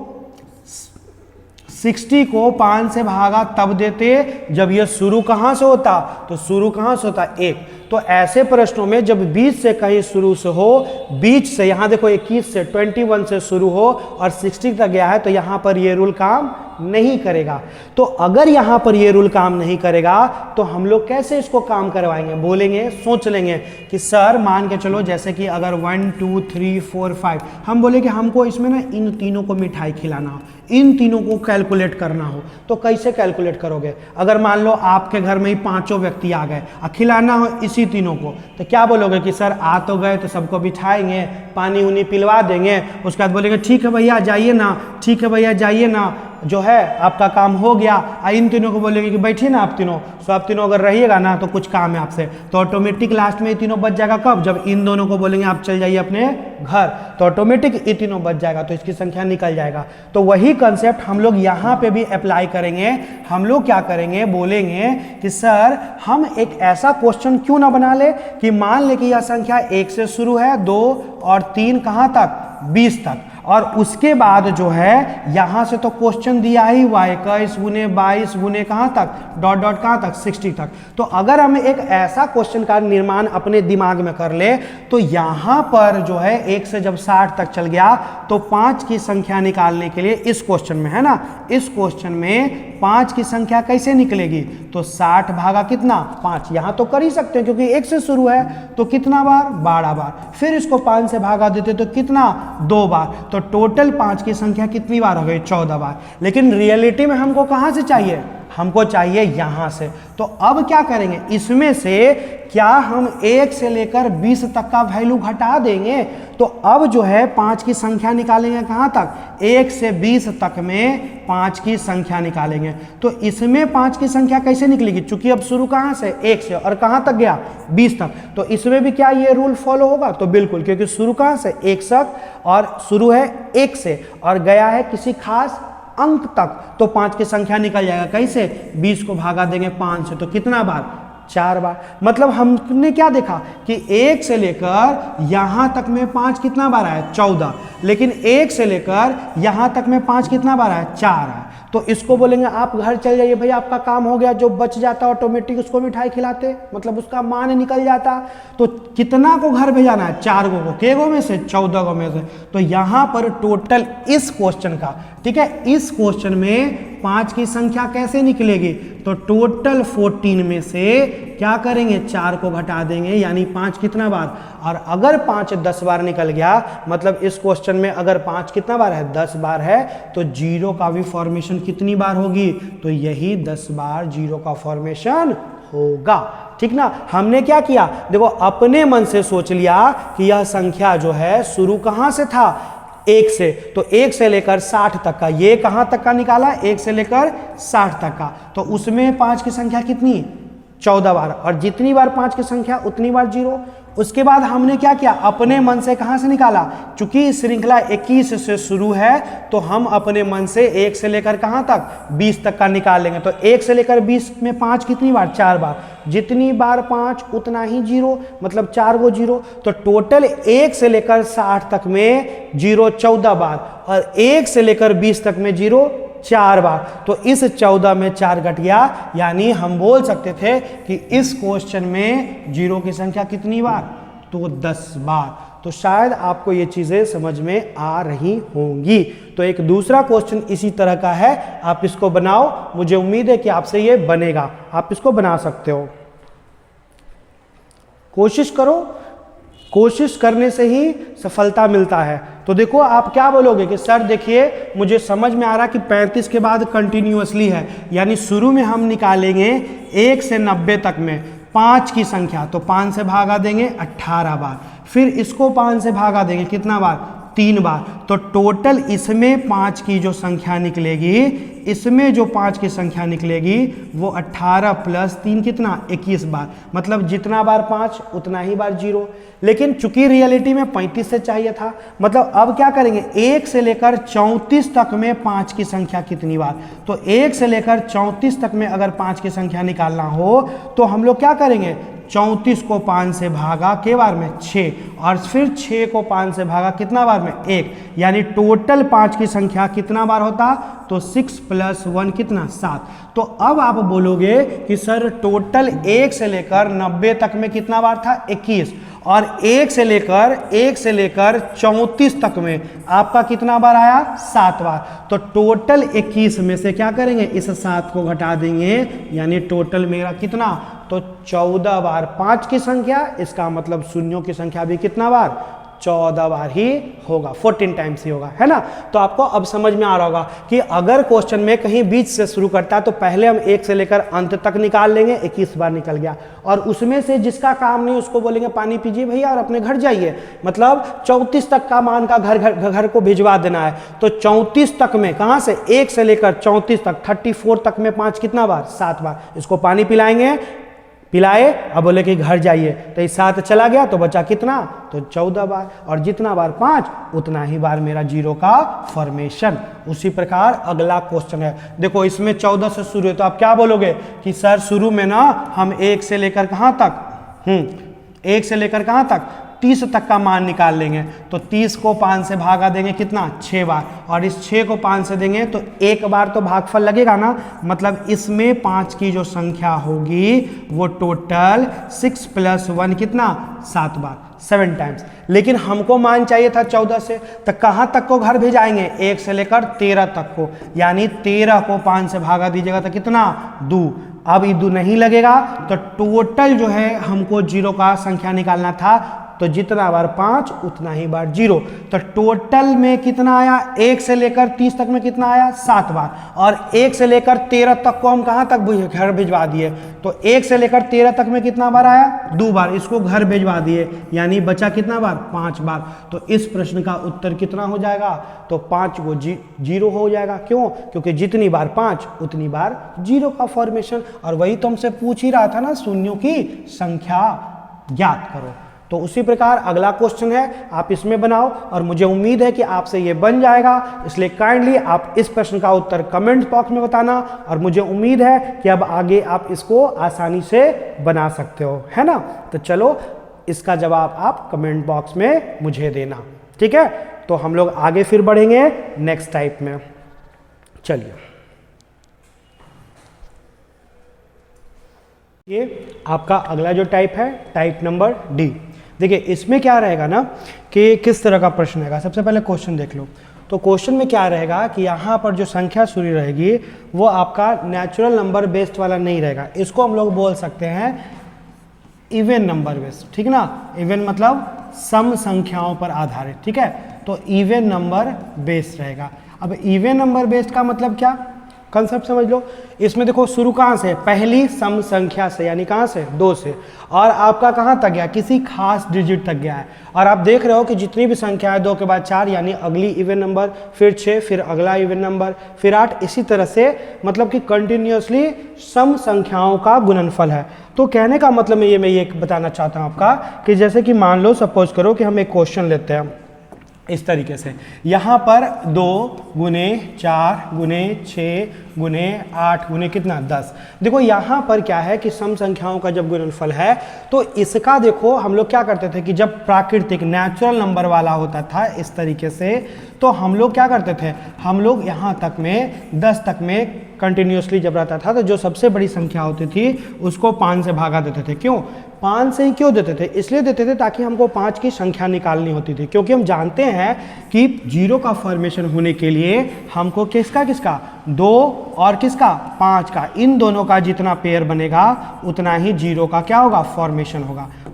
A: 5 से भागा तब देते जब ये शुरू कहां से होता, तो शुरू कहां से होता 1। तो ऐसे प्रश्नों में जब बीच से कहीं शुरू से हो, बीच से यहां देखो 21 से 21 से शुरू हो और 60 तक गया है, तो यहां पर ये रूल काम नहीं करेगा। तो अगर यहां पर ये रूल काम नहीं करेगा तो हम लोग कैसे इसको काम करवाएंगे, बोलेंगे, सोच लेंगे कि सर मान के चलो जैसे कि अगर 1 2 3 4 5 हम बोले कि हमको इसमें ना इन तीनों को मिठाई खिलाना हो, इन तीनों को कैलकुलेट करना हो, तो कैसे कैलकुलेट करोगे। अगर मान लो आपके घर में ही 5 व्यक्ति आ गए और खिलाना हो इसी तीनों को, तो क्या बोलोगे कि सर आ तो गए तो सबको बिठाएंगे, पानी उनी पिलवा देंगे, उसके बाद बोलेंगे ठीक है भैया जाइए ना, ठीक है भैया जाइए ना, जो है आपका काम हो गया। इन तीनों को बोलेंगे कि बैठिए ना आप तीनों, सो आप तीनों अगर रहिएगा ना तो कुछ काम है आपसे, तो ऑटोमेटिक लास्ट में ये तीनों बच जाएगा। कब, जब इन दोनों को बोलेंगे आप चल जाइए अपने घर, तो ऑटोमेटिक ये तीनों बच जाएगा, तो इसकी संख्या निकल जाएगा। तो वही कंसेप्ट हम लोग यहाँ पे भी अप्लाई करेंगे। हम लोग क्या करेंगे, बोलेंगे कि सर हम एक ऐसा क्वेश्चन क्यों ना बना ले कि मान ले कि यह संख्या 1 से शुरू है, 2 और 3 कहाँ तक 20 तक, और उसके बाद जो है यहां से तो क्वेश्चन दिया ही हुआ 21 गुने 22 गुने कहां तक डॉट डॉट कहां तक 60 तक। तो अगर हम एक ऐसा क्वेश्चन का निर्माण अपने दिमाग में कर ले तो यहां पर जो है 1 से जब 60 तक चल गया तो 5 की संख्या निकालने के लिए इस क्वेश्चन में है ना, इस क्वेश्चन में 5 की संख्या कैसे निकलेगी, तो 60 भागा कितना 5, यहां तो कर ही सकते हैं क्योंकि 1 से शुरू है, तो कितना बार 12 बार, फिर इसको 5 से भागा देते तो कितना 2 बार, तो टोटल 5 की संख्या कितनी बार हो गई 14 बार। लेकिन रियलिटी में हमको कहां से चाहिए, हमको चाहिए यहां से। तो अब क्या करेंगे, इसमें से क्या हम 1 से लेकर 20 तक का वैल्यू घटा देंगे, तो अब जो है 5 की संख्या निकालेंगे कहां तक, 1 से 20 तक में 5 की संख्या निकालेंगे। तो इसमें 5 की संख्या कैसे निकलेगी, चूंकि अब शुरू कहां से 1 से और कहां तक गया 20 तक, तो इसमें भी क्या ये रूल फॉलो होगा, तो बिल्कुल, क्योंकि शुरू कहां से 1 तक और शुरू है 1 से और गया है किसी खास अंक तक, तो 5 की संख्या निकल जाएगा कैसे, 20 को भागा देंगे 5 से, तो कितना बार 4 बार। मतलब हमने क्या देखा कि 1 से लेकर यहां तक में 5 कितना बार आया 14, लेकिन 1 से लेकर यहां तक में 5 कितना बार आया 4 आया। तो इसको बोलेंगे आप घर चल जाइए भैया, आपका काम हो गया, जो बच जाता ऑटोमेटिक उसको मिठाई खिलाते, मतलब उसका मान निकल जाता। तो कितना को घर भेजाना है, 4 को, केगो में से 14 को में से। तो यहां पर टोटल इस क्वेश्चन का, ठीक है, इस क्वेश्चन में 5 की संख्या कैसे निकलेगी, तो टोटल 14 में से क्या करेंगे 4 को घटा देंगे, यानी 5 कितना बार, और अगर 5 10 बार निकल गया, मतलब इस क्वेश्चन में अगर 5 कितना बार है 10 बार है, तो जीरो का भी फॉर्मेशन कितनी बार होगी, तो यही 10 बार जीरो का फॉर्मेशन होगा। ठीक ना, हमने क्या किया, देखो अपने मन से सोच लिया कि यह संख्या जो है शुरू कहां से था 1 से, तो 1 से लेकर 60 तक का, ये कहां तक का निकाला 1 से लेकर 60 तक का, तो उसमें 5 की संख्या कितनी 14 बार, और जितनी बार 5 की संख्या उतनी बार जीरो। उसके बाद हमने क्या किया, अपने मन से कहां से निकाला, चूंकि श्रृंखला 21 से शुरू है तो हम अपने मन से 1 से लेकर कहां तक 20 तक का निकाल लेंगे। तो 1 से लेकर 20 में 5 कितनी बार 4 बार, जितनी बार 5 उतना ही जीरो, मतलब 4 गो जीरो। तो टोटल 1 से लेकर 60 तक में जीरो 14 बार, और 1 से लेकर 20 तक में जीरो 4 बार। तो इस 14 में 4 घट गया, यानी हम बोल सकते थे कि इस क्वेश्चन में जीरो की संख्या कितनी बार, तो 10 बार। तो शायद आपको ये चीज़ें समझ में आ रही होंगी। तो एक दूसरा क्वेश्चन इसी तरह का है, आप इसको बनाओ, मुझे उम्मीद है कि आपसे ये बनेगा, आप इसको बना सकते हो। कोशिश करो, कोशिश करने से ही सफलता मिलता है। तो देखो आप क्या बोलोगे कि सर देखिए मुझे समझ में आ रहा कि 35 के बाद कंटिन्यूअसली है, यानी शुरू में हम निकालेंगे 1 से 90 तक में 5 की संख्या, तो 5 से भागा देंगे 18 बार, फिर इसको 5 से भागा देंगे कितना बार, 3 बार, तो टोटल इसमें 5 की जो संख्या निकलेगी, इसमें जो 5 की संख्या निकलेगी वो 18 प्लस 3 कितना, 21 बार, मतलब जितना बार 5 उतना ही बार 0। लेकिन चूंकि रियलिटी में 35 से चाहिए था, मतलब अब क्या करेंगे, 1 से लेकर 34 तक में 5 की संख्या कितनी बार, तो 1 से लेकर 34 तक में अगर 5 की संख्या निकालना हो तो हम लोग क्या करेंगे, 34 को 5 से भागा के बार में 6, और फिर 6 को 5 से भागा कितना बार में 1, यानी टोटल 5 की संख्या कितना बार होता, तो 6 प्लस 1 कितना, 7। तो अब आप बोलोगे कि सर टोटल 1 से लेकर 90 तक में कितना बार था, 21, और 1 से लेकर 34 तक में आपका कितना बार आया, 7 बार। तो टोटल 21 में से क्या करेंगे, इस 7 को घटा देंगे, यानी टोटल मेरा कितना, तो 14 बार 5 की संख्या, इसका मतलब शून्यों की संख्या भी कितना बार, 14 बार ही होगा, 14 टाइम्स ही होगा, है ना। तो आपको अब समझ में आ रहा होगा कि अगर क्वेश्चन में कहीं बीच से शुरू करता है तो पहले हम 1 से लेकर अंत तक निकाल लेंगे, 21 बार निकल गया, और उसमें से जिसका काम नहीं उसको बोलेंगे पानी पीजिए भैया और अपने घर जाइए, मतलब 34 तक का मान का घर को भिजवा देना है। तो 34 तक में कहाँ से, 1 से लेकर 34 तक, 34 तक में 5 कितना बार, 7 बार, इसको पानी पिलाएंगे, पिलाए, अब बोले कि घर जाइए, तो इस 7 चला गया तो बचा कितना, तो 14 बार, और जितना बार 5 उतना ही बार मेरा 0 का फॉर्मेशन। उसी प्रकार अगला क्वेश्चन है, देखो इसमें 14 से शुरू है, तो आप क्या बोलोगे कि सर शुरू में ना हम 1 से लेकर कहाँ तक, 1 से लेकर कहाँ तक, 30 तक का मान निकाल लेंगे, तो 30 को 5 से भागा देंगे कितना, 6 बार, और इस 6 को 5 से देंगे तो एक बार तो भागफल लगेगा ना, मतलब इसमें 5 की जो संख्या होगी वो टोटल 6 प्लस 1 कितना, 7 बार, 7 टाइम्स। लेकिन हमको मान चाहिए था 14 से, तो कहाँ तक को घर भेजाएंगे, 1 से लेकर 13 तक को, यानी 13 को 5 से भागा दीजिएगा तो कितना, 2। अब ये 2 नहीं लगेगा, तो टोटल जो है हमको 0 का संख्या निकालना था, तो जितना बार 5 उतना ही बार 0, तो टोटल में कितना आया, 1 से लेकर 30 तक में कितना आया, 7 बार, और 1 से लेकर 13 तक को हम कहाँ तक घर भिजवा दिए, तो 1 से लेकर 13 तक में कितना बार आया, 2 बार, इसको घर भिजवा दिए, यानी बचा कितना बार, 5 बार। तो इस प्रश्न का उत्तर कितना हो जाएगा, तो 5 को 0 हो जाएगा। क्यों, क्योंकि जितनी बार 5 उतनी बार 0 का फॉर्मेशन, और वही तो हमसे पूछ ही रहा था ना, शून्यों की संख्या ज्ञात करो। तो उसी प्रकार अगला क्वेश्चन है, आप इसमें बनाओ, और मुझे उम्मीद है कि आपसे ये बन जाएगा, इसलिए काइंडली आप इस प्रश्न का उत्तर कमेंट बॉक्स में बताना, और मुझे उम्मीद है कि अब आगे आप इसको आसानी से बना सकते हो, है ना। तो चलो इसका जवाब आप कमेंट बॉक्स में मुझे देना, ठीक है। तो हम लोग आगे फिर बढ़ेंगे नेक्स्ट टाइप में। चलिए, ये आपका अगला जो टाइप है, टाइप नंबर डी। देखिए इसमें क्या रहेगा ना कि किस तरह का प्रश्न रहेगा। सबसे पहले क्वेश्चन देख लो, तो क्वेश्चन में क्या रहेगा कि यहाँ पर जो संख्या शुरू रहेगी वो आपका नेचुरल नंबर बेस्ड वाला नहीं रहेगा, इसको हम लोग बोल सकते हैं इवन नंबर बेस्ड, ठीक ना। इवन मतलब सम संख्याओं पर आधारित, ठीक है, तो इवन नंबर बेस्ड रहेगा। अब इवन नंबर बेस्ड का मतलब क्या, कंसेप्ट समझ लो। इसमें देखो शुरू कहाँ से, पहली सम संख्या से, यानी कहाँ से, 2 से, और आपका कहाँ तक गया, किसी खास डिजिट तक गया है, और आप देख रहे हो कि जितनी भी संख्या है 2 के बाद 4, यानी अगली इवन नंबर, फिर 6, फिर अगला इवन नंबर, फिर 8, इसी तरह से, मतलब कि कंटिन्यूअसली सम संख्याओं का गुणनफल है। तो कहने का मतलब मैं ये बताना चाहता हूँ आपका कि जैसे कि मान लो, सपोज करो कि हम एक क्वेश्चन लेते हैं इस तरीके से, यहाँ पर 2 गुने 4 गुने 6 गुने 8 गुने कितना 10। देखो यहाँ पर क्या है कि सम संख्याओं का जब गुणनफल है तो इसका देखो हम लोग क्या करते थे कि जब प्राकृतिक नेचुरल नंबर वाला होता था इस तरीके से, तो हम लोग क्या करते थे, हम लोग यहाँ तक में 10 तक में कंटिन्यूसली जब रहता था तो जो सबसे बड़ी संख्या होती थी उसको 5 से भागा देते थे। क्यों 5 से ही क्यों देते थे? इसलिए देते थे ताकि हमको 5 की संख्या निकालनी होती थी, क्योंकि हम जानते हैं कि 0 का फॉर्मेशन होने के लिए हमको किसका 2 और किसका 5 का, इन दोनों का जितना पेयर बनेगा उतना ही 0 का क्या होगा फॉर्मेशन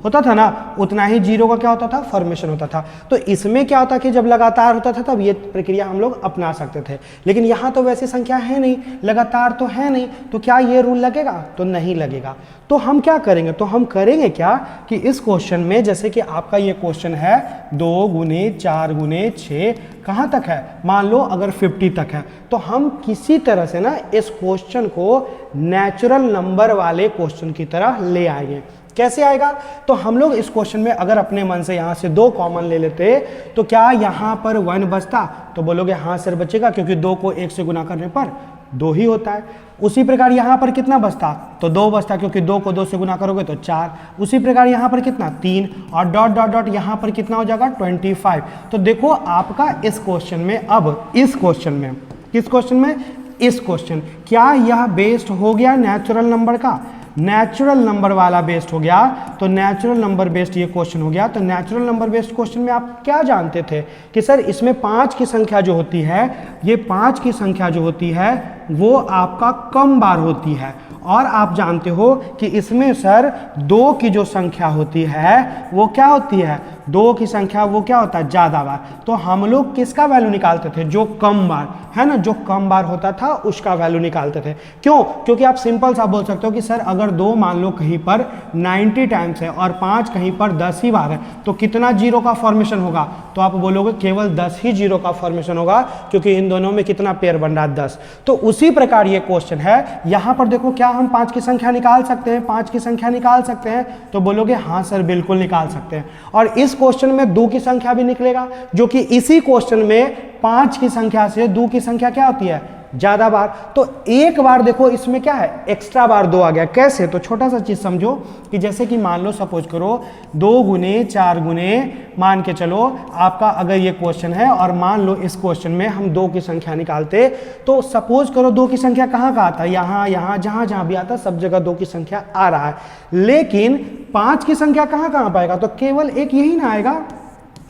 A: होता था ना, उतना ही 0 का क्या होता था फॉर्मेशन होता था। तो इसमें क्या होता कि जब लगातार होता था तब ये प्रक्रिया हम लोग अपना सकते थे, लेकिन यहाँ तो वैसी संख्या है नहीं, लगातार तो है नहीं, तो क्या ये रूल लगेगा? तो नहीं लगेगा। तो हम क्या करेंगे? तो हम करेंगे क्या कि इस क्वेश्चन में, जैसे कि आपका ये क्वेश्चन है 2 गुने 4 गुने 6 कहाँ तक है, मान लो अगर 50 तक है, तो हम किसी तरह से ना इस क्वेश्चन को नेचुरल नंबर वाले क्वेश्चन की तरह ले आएंगे। कैसे आएगा? तो हम लोग इस क्वेश्चन में अगर अपने मन से यहाँ से 2 कॉमन ले लेते तो क्या यहाँ पर 1 बचता? तो बोलोगे हाँ सर बचेगा, क्योंकि 2 को 1 से गुना करने पर 2 ही होता है। उसी प्रकार यहाँ पर कितना बचता? तो 2 बचता, क्योंकि 2 को 2 से गुना करोगे तो 4। उसी प्रकार यहाँ पर कितना? 3 और डॉट डॉट डॉट यहाँ पर कितना हो जाएगा? 25। तो देखो आपका इस क्वेश्चन में, अब इस क्वेश्चन में, किस क्वेश्चन में? इस क्वेश्चन, क्या यह बेस्ड हो गया नेचुरल नंबर का? नेचुरल नंबर वाला बेस्ड हो गया, तो नेचुरल नंबर बेस्ड ये क्वेश्चन हो गया। तो नेचुरल नंबर बेस्ड क्वेश्चन में आप क्या जानते थे कि सर इसमें 5 की संख्या जो होती है, ये 5 की संख्या जो होती है वो आपका कम बार होती है, और आप जानते हो कि इसमें सर 2 की जो संख्या होती है वो क्या होती है? 2 की संख्या वो क्या होता है? ज़्यादा बार। तो हम लोग किसका वैल्यू निकालते थे? जो कम बार है ना, जो कम बार होता था उसका वैल्यू निकालते थे। क्यों? क्योंकि आप सिंपल सा बोल सकते हो कि सर अगर 2 मान लो कहीं पर 90 टाइम्स है और 5 कहीं पर 10 ही बार है, तो कितना 0 का फॉर्मेशन होगा? तो आप बोलोगे केवल 10 ही 0 का फॉर्मेशन होगा, क्योंकि इन दोनों में कितना पेयर बन रहा है? 10। तो उसी प्रकार ये क्वेश्चन है। यहाँ पर देखो, क्या हम 5 की संख्या निकाल सकते हैं? 5 की संख्या निकाल सकते हैं? तो बोलोगे हाँ सर बिल्कुल निकाल सकते हैं। और इस क्वेश्चन में 2 की संख्या भी निकलेगा, जो कि इसी क्वेश्चन में 5 की संख्या से 2 की संख्या क्या होती है? ज्यादा बार। तो एक बार देखो इसमें क्या है? एक्स्ट्रा बार 2 आ गया। कैसे? तो छोटा सा चीज समझो कि जैसे कि मान लो सपोज करो 2 गुने 4 गुने, मान के चलो आपका अगर ये क्वेश्चन है और मान लो इस क्वेश्चन में हम 2 की संख्या निकालते, तो सपोज करो 2 की संख्या कहाँ का आता है? यहाँ यहाँ जहाँ जहाँ भी आता है सब जगह 2 की संख्या आ रहा है, लेकिन 5 की संख्या कहाँ कहाँ पाएगा? तो केवल एक यही ना आएगा,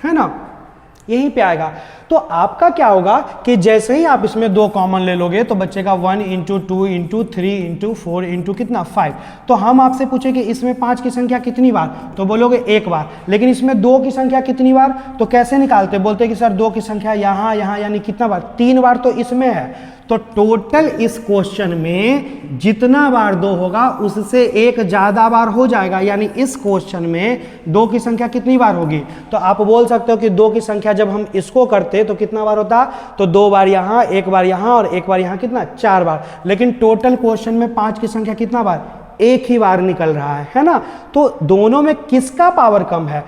A: है ना, यहीं पे आएगा। तो आपका क्या होगा कि जैसे ही आप इसमें 2 कॉमन ले लोगे तो बचेगा 1 इंटू 2 इंटू 3 इंटू 4 इंटू कितना 5। तो हम आपसे पूछे कि इसमें 5 की संख्या कितनी बार? तो बोलोगे 1 बार। लेकिन इसमें 2 की संख्या कितनी बार? तो कैसे निकालते? बोलते कि सर 2 की संख्या यहाँ यहाँ यानी कितना बार? 3 बार तो इसमें है। तो टोटल इस क्वेश्चन में जितना बार 2 होगा उससे एक ज्यादा बार हो जाएगा, यानी इस क्वेश्चन में 2 की संख्या कितनी बार होगी? तो आप बोल सकते हो कि 2 की संख्या जब हम इसको करते तो कितना बार होता? तो 2 बार यहाँ, 1 बार यहाँ और 1 बार यहाँ, कितना 4 बार। लेकिन टोटल क्वेश्चन में 5 की संख्या कितना बार? 1 ही बार निकल रहा है ना। तो दोनों में किसका पावर कम है?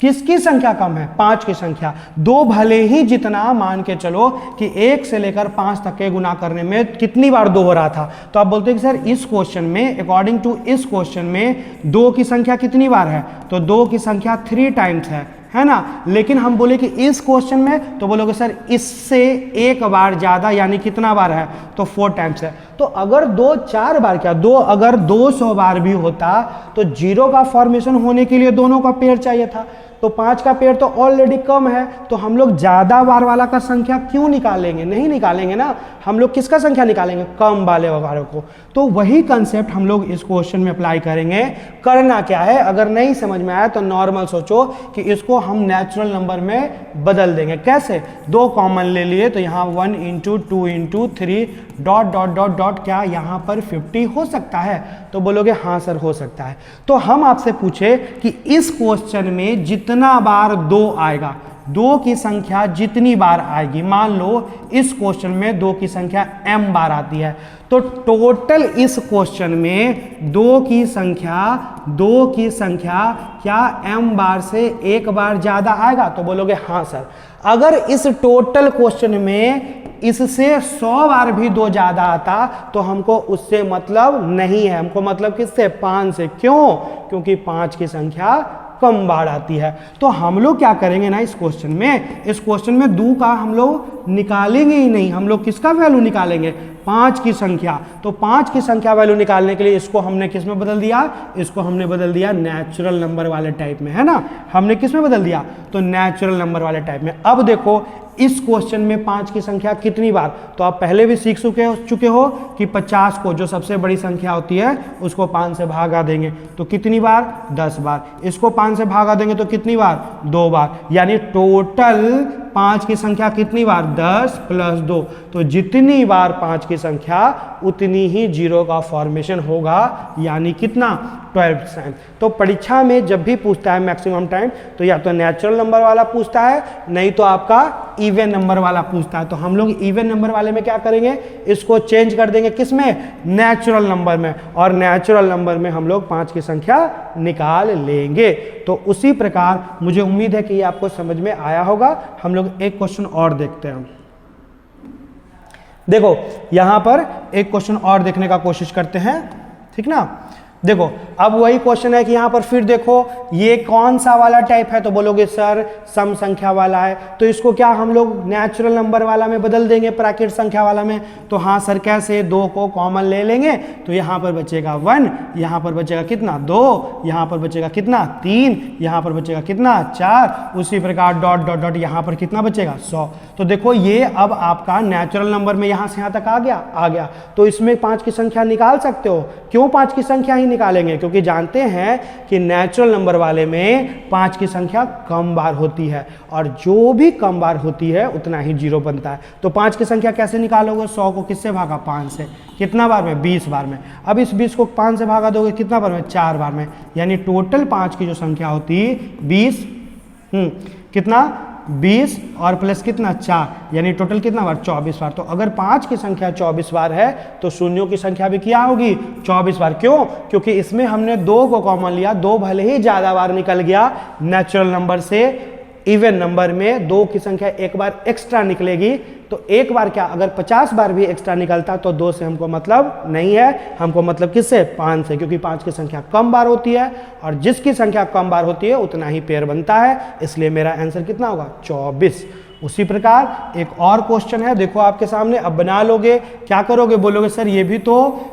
A: किसकी संख्या कम है? 5 की संख्या। 2 भले ही जितना मान के चलो कि 1 से लेकर 5 तक के गुना करने में कितनी बार 2 हो रहा था, तो आप बोलते हैं कि सर इस क्वेश्चन में, अकॉर्डिंग टू इस क्वेश्चन में 2 की संख्या कितनी बार है? तो 2 की संख्या 3 टाइम्स है ना। लेकिन हम बोले कि इस क्वेश्चन में, तो बोलोगे सर इससे 1 बार ज्यादा, यानी कितना बार है? तो 4 टाइम्स है। तो अगर 2 4 बार क्या, 2 अगर 200 बार भी होता तो 0 का फॉर्मेशन होने के लिए दोनों का पेयर चाहिए था। तो 5 का पेयर तो ऑलरेडी कम है, तो हम लोग ज्यादा बार वाला का संख्या क्यों निकालेंगे? नहीं निकालेंगे ना। हम लोग किसका संख्या निकालेंगे? कम वाले वालों को। तो वही कंसेप्ट हम लोग इस क्वेश्चन में अप्लाई करेंगे। करना क्या है, अगर नहीं समझ में आया तो नॉर्मल सोचो कि इसको हम नेचुरल नंबर में बदल देंगे। कैसे? 2 कॉमन ले लिए तो यहाँ 1 into 2 into 3 dot dot dot dot, क्या यहाँ पर 50 हो सकता है? तो बोलोगे हाँ सर हो सकता है। तो हम आपसे पूछे कि इस क्वेश्चन में जितना बार 2 आएगा, 2 की संख्या जितनी बार आएगी, मान लो इस क्वेश्चन में 2 की संख्या m बार आती है, तो टोटल इस क्वेश्चन में 2 की संख्या क्या m बार से 1 बार ज्यादा आएगा? तो बोलोगे हाँ सर। अगर इस टोटल क्वेश्चन में इससे 100 बार भी 2 ज्यादा आता तो हमको उससे मतलब नहीं है, हमको मतलब किससे? 5 से। क्यों? क्योंकि 5 की संख्या कम बार आती है। तो हम लोग क्या करेंगे ना इस क्वेश्चन में 2 का हम लोग निकालेंगे ही नहीं, हम लोग किसका वैल्यू निकालेंगे, 5 की संख्या। तो 5 की संख्या वैल्यू निकालने के लिए इसको हमने किस में बदल दिया, इसको हमने बदल दिया नेचुरल नंबर वाले टाइप में, है ना। हमने किस में बदल दिया, तो नेचुरल नंबर वाले टाइप में। अब देखो इस क्वेश्चन में 5 की संख्या कितनी बार, तो आप पहले भी सीख चुके हो कि 50 को, जो सबसे बड़ी संख्या होती है, उसको 5 से भागा देंगे तो कितनी बार, 10 बार। इसको 5 से भागा देंगे तो कितनी बार, 2 बार। यानी टोटल 5 की संख्या कितनी बार, 10 + 2। तो जितनी बार 5 की संख्या उतनी ही जीरो का फॉर्मेशन होगा, यानी कितना, 12 टाइम। तो परीक्षा में जब भी पूछता है मैक्सिमम टाइम, तो या तो नेचुरल नंबर वाला पूछता है, नहीं तो आपका इवन नंबर वाला पूछता है। तो हम लोग इवन नंबर वाले में क्या करेंगे, इसको चेंज कर देंगे किस में, नेचुरल नंबर में, और नेचुरल नंबर में हम लोग 5 की संख्या निकाल लेंगे। तो उसी प्रकार मुझे उम्मीद है कि ये आपको समझ में आया होगा। हम लोग एक क्वेश्चन और देखते हैं। देखो यहां पर एक क्वेश्चन और देखने का कोशिश करते हैं, ठीक ना। देखो अब वही क्वेश्चन है कि यहाँ पर फिर देखो ये कौन सा वाला टाइप है, तो बोलोगे सर सम संख्या वाला है, तो इसको क्या हम लोग नेचुरल नंबर वाला में बदल देंगे, प्राकृत संख्या वाला में। तो हाँ सर कैसे, 2 को कॉमन ले लेंगे, तो यहाँ पर बचेगा 1, यहाँ पर बचेगा कितना, 2, यहाँ पर बचेगा कितना, 3, यहाँ पर बचेगा कितना, 4, उसी प्रकार डॉट डॉट डॉट यहाँ पर कितना बचेगा, 100। तो देखो ये अब आपका नेचुरल नंबर में यहाँ से यहाँ तक आ गया। तो इसमें 5 की संख्या निकाल सकते हो। क्यों 5 की संख्या ही निकालेंगे, क्योंकि जानते हैं कि नेचुरल नंबर वाले में 5 की संख्या कम बार होती है, और जो भी कम बार होती है उतना ही जीरो बनता है। तो 5 की संख्या कैसे निकालोगे, 100 को किससे भागा, 5 से, कितना बार में, 20 बार में। अब इस 20 को 5 से भागा दोगे कितना बार में, 4 बार में। यानी टोटल 5 की जो संख्या होती है 20, कितना, 20 और प्लस कितना, 4, यानी टोटल कितना बार, 24 बार। तो अगर 5 की संख्या 24 बार है तो शून्यों की संख्या भी क्या होगी, 24 बार। क्यों, क्योंकि इसमें हमने 2 को कॉमन लिया, 2 भले ही ज्यादा बार निकल गया नेचुरल नंबर से, इवन नंबर में 2 की संख्या एक बार एक्स्ट्रा निकलेगी। तो एक बार क्या, अगर 50 बार भी एक्स्ट्रा निकलता तो 2 से हमको मतलब नहीं है, हमको मतलब किससे, 5 से, क्योंकि 5 की संख्या कम बार होती है, और जिसकी संख्या कम बार होती है उतना ही पेयर बनता है। इसलिए मेरा आंसर कितना होगा, 24। उसी प्रकार एक और क्वेश्चन है, देखो आपके सामने, अब बना लोगे, क्या करोगे, बोलोगे सर ये भी तो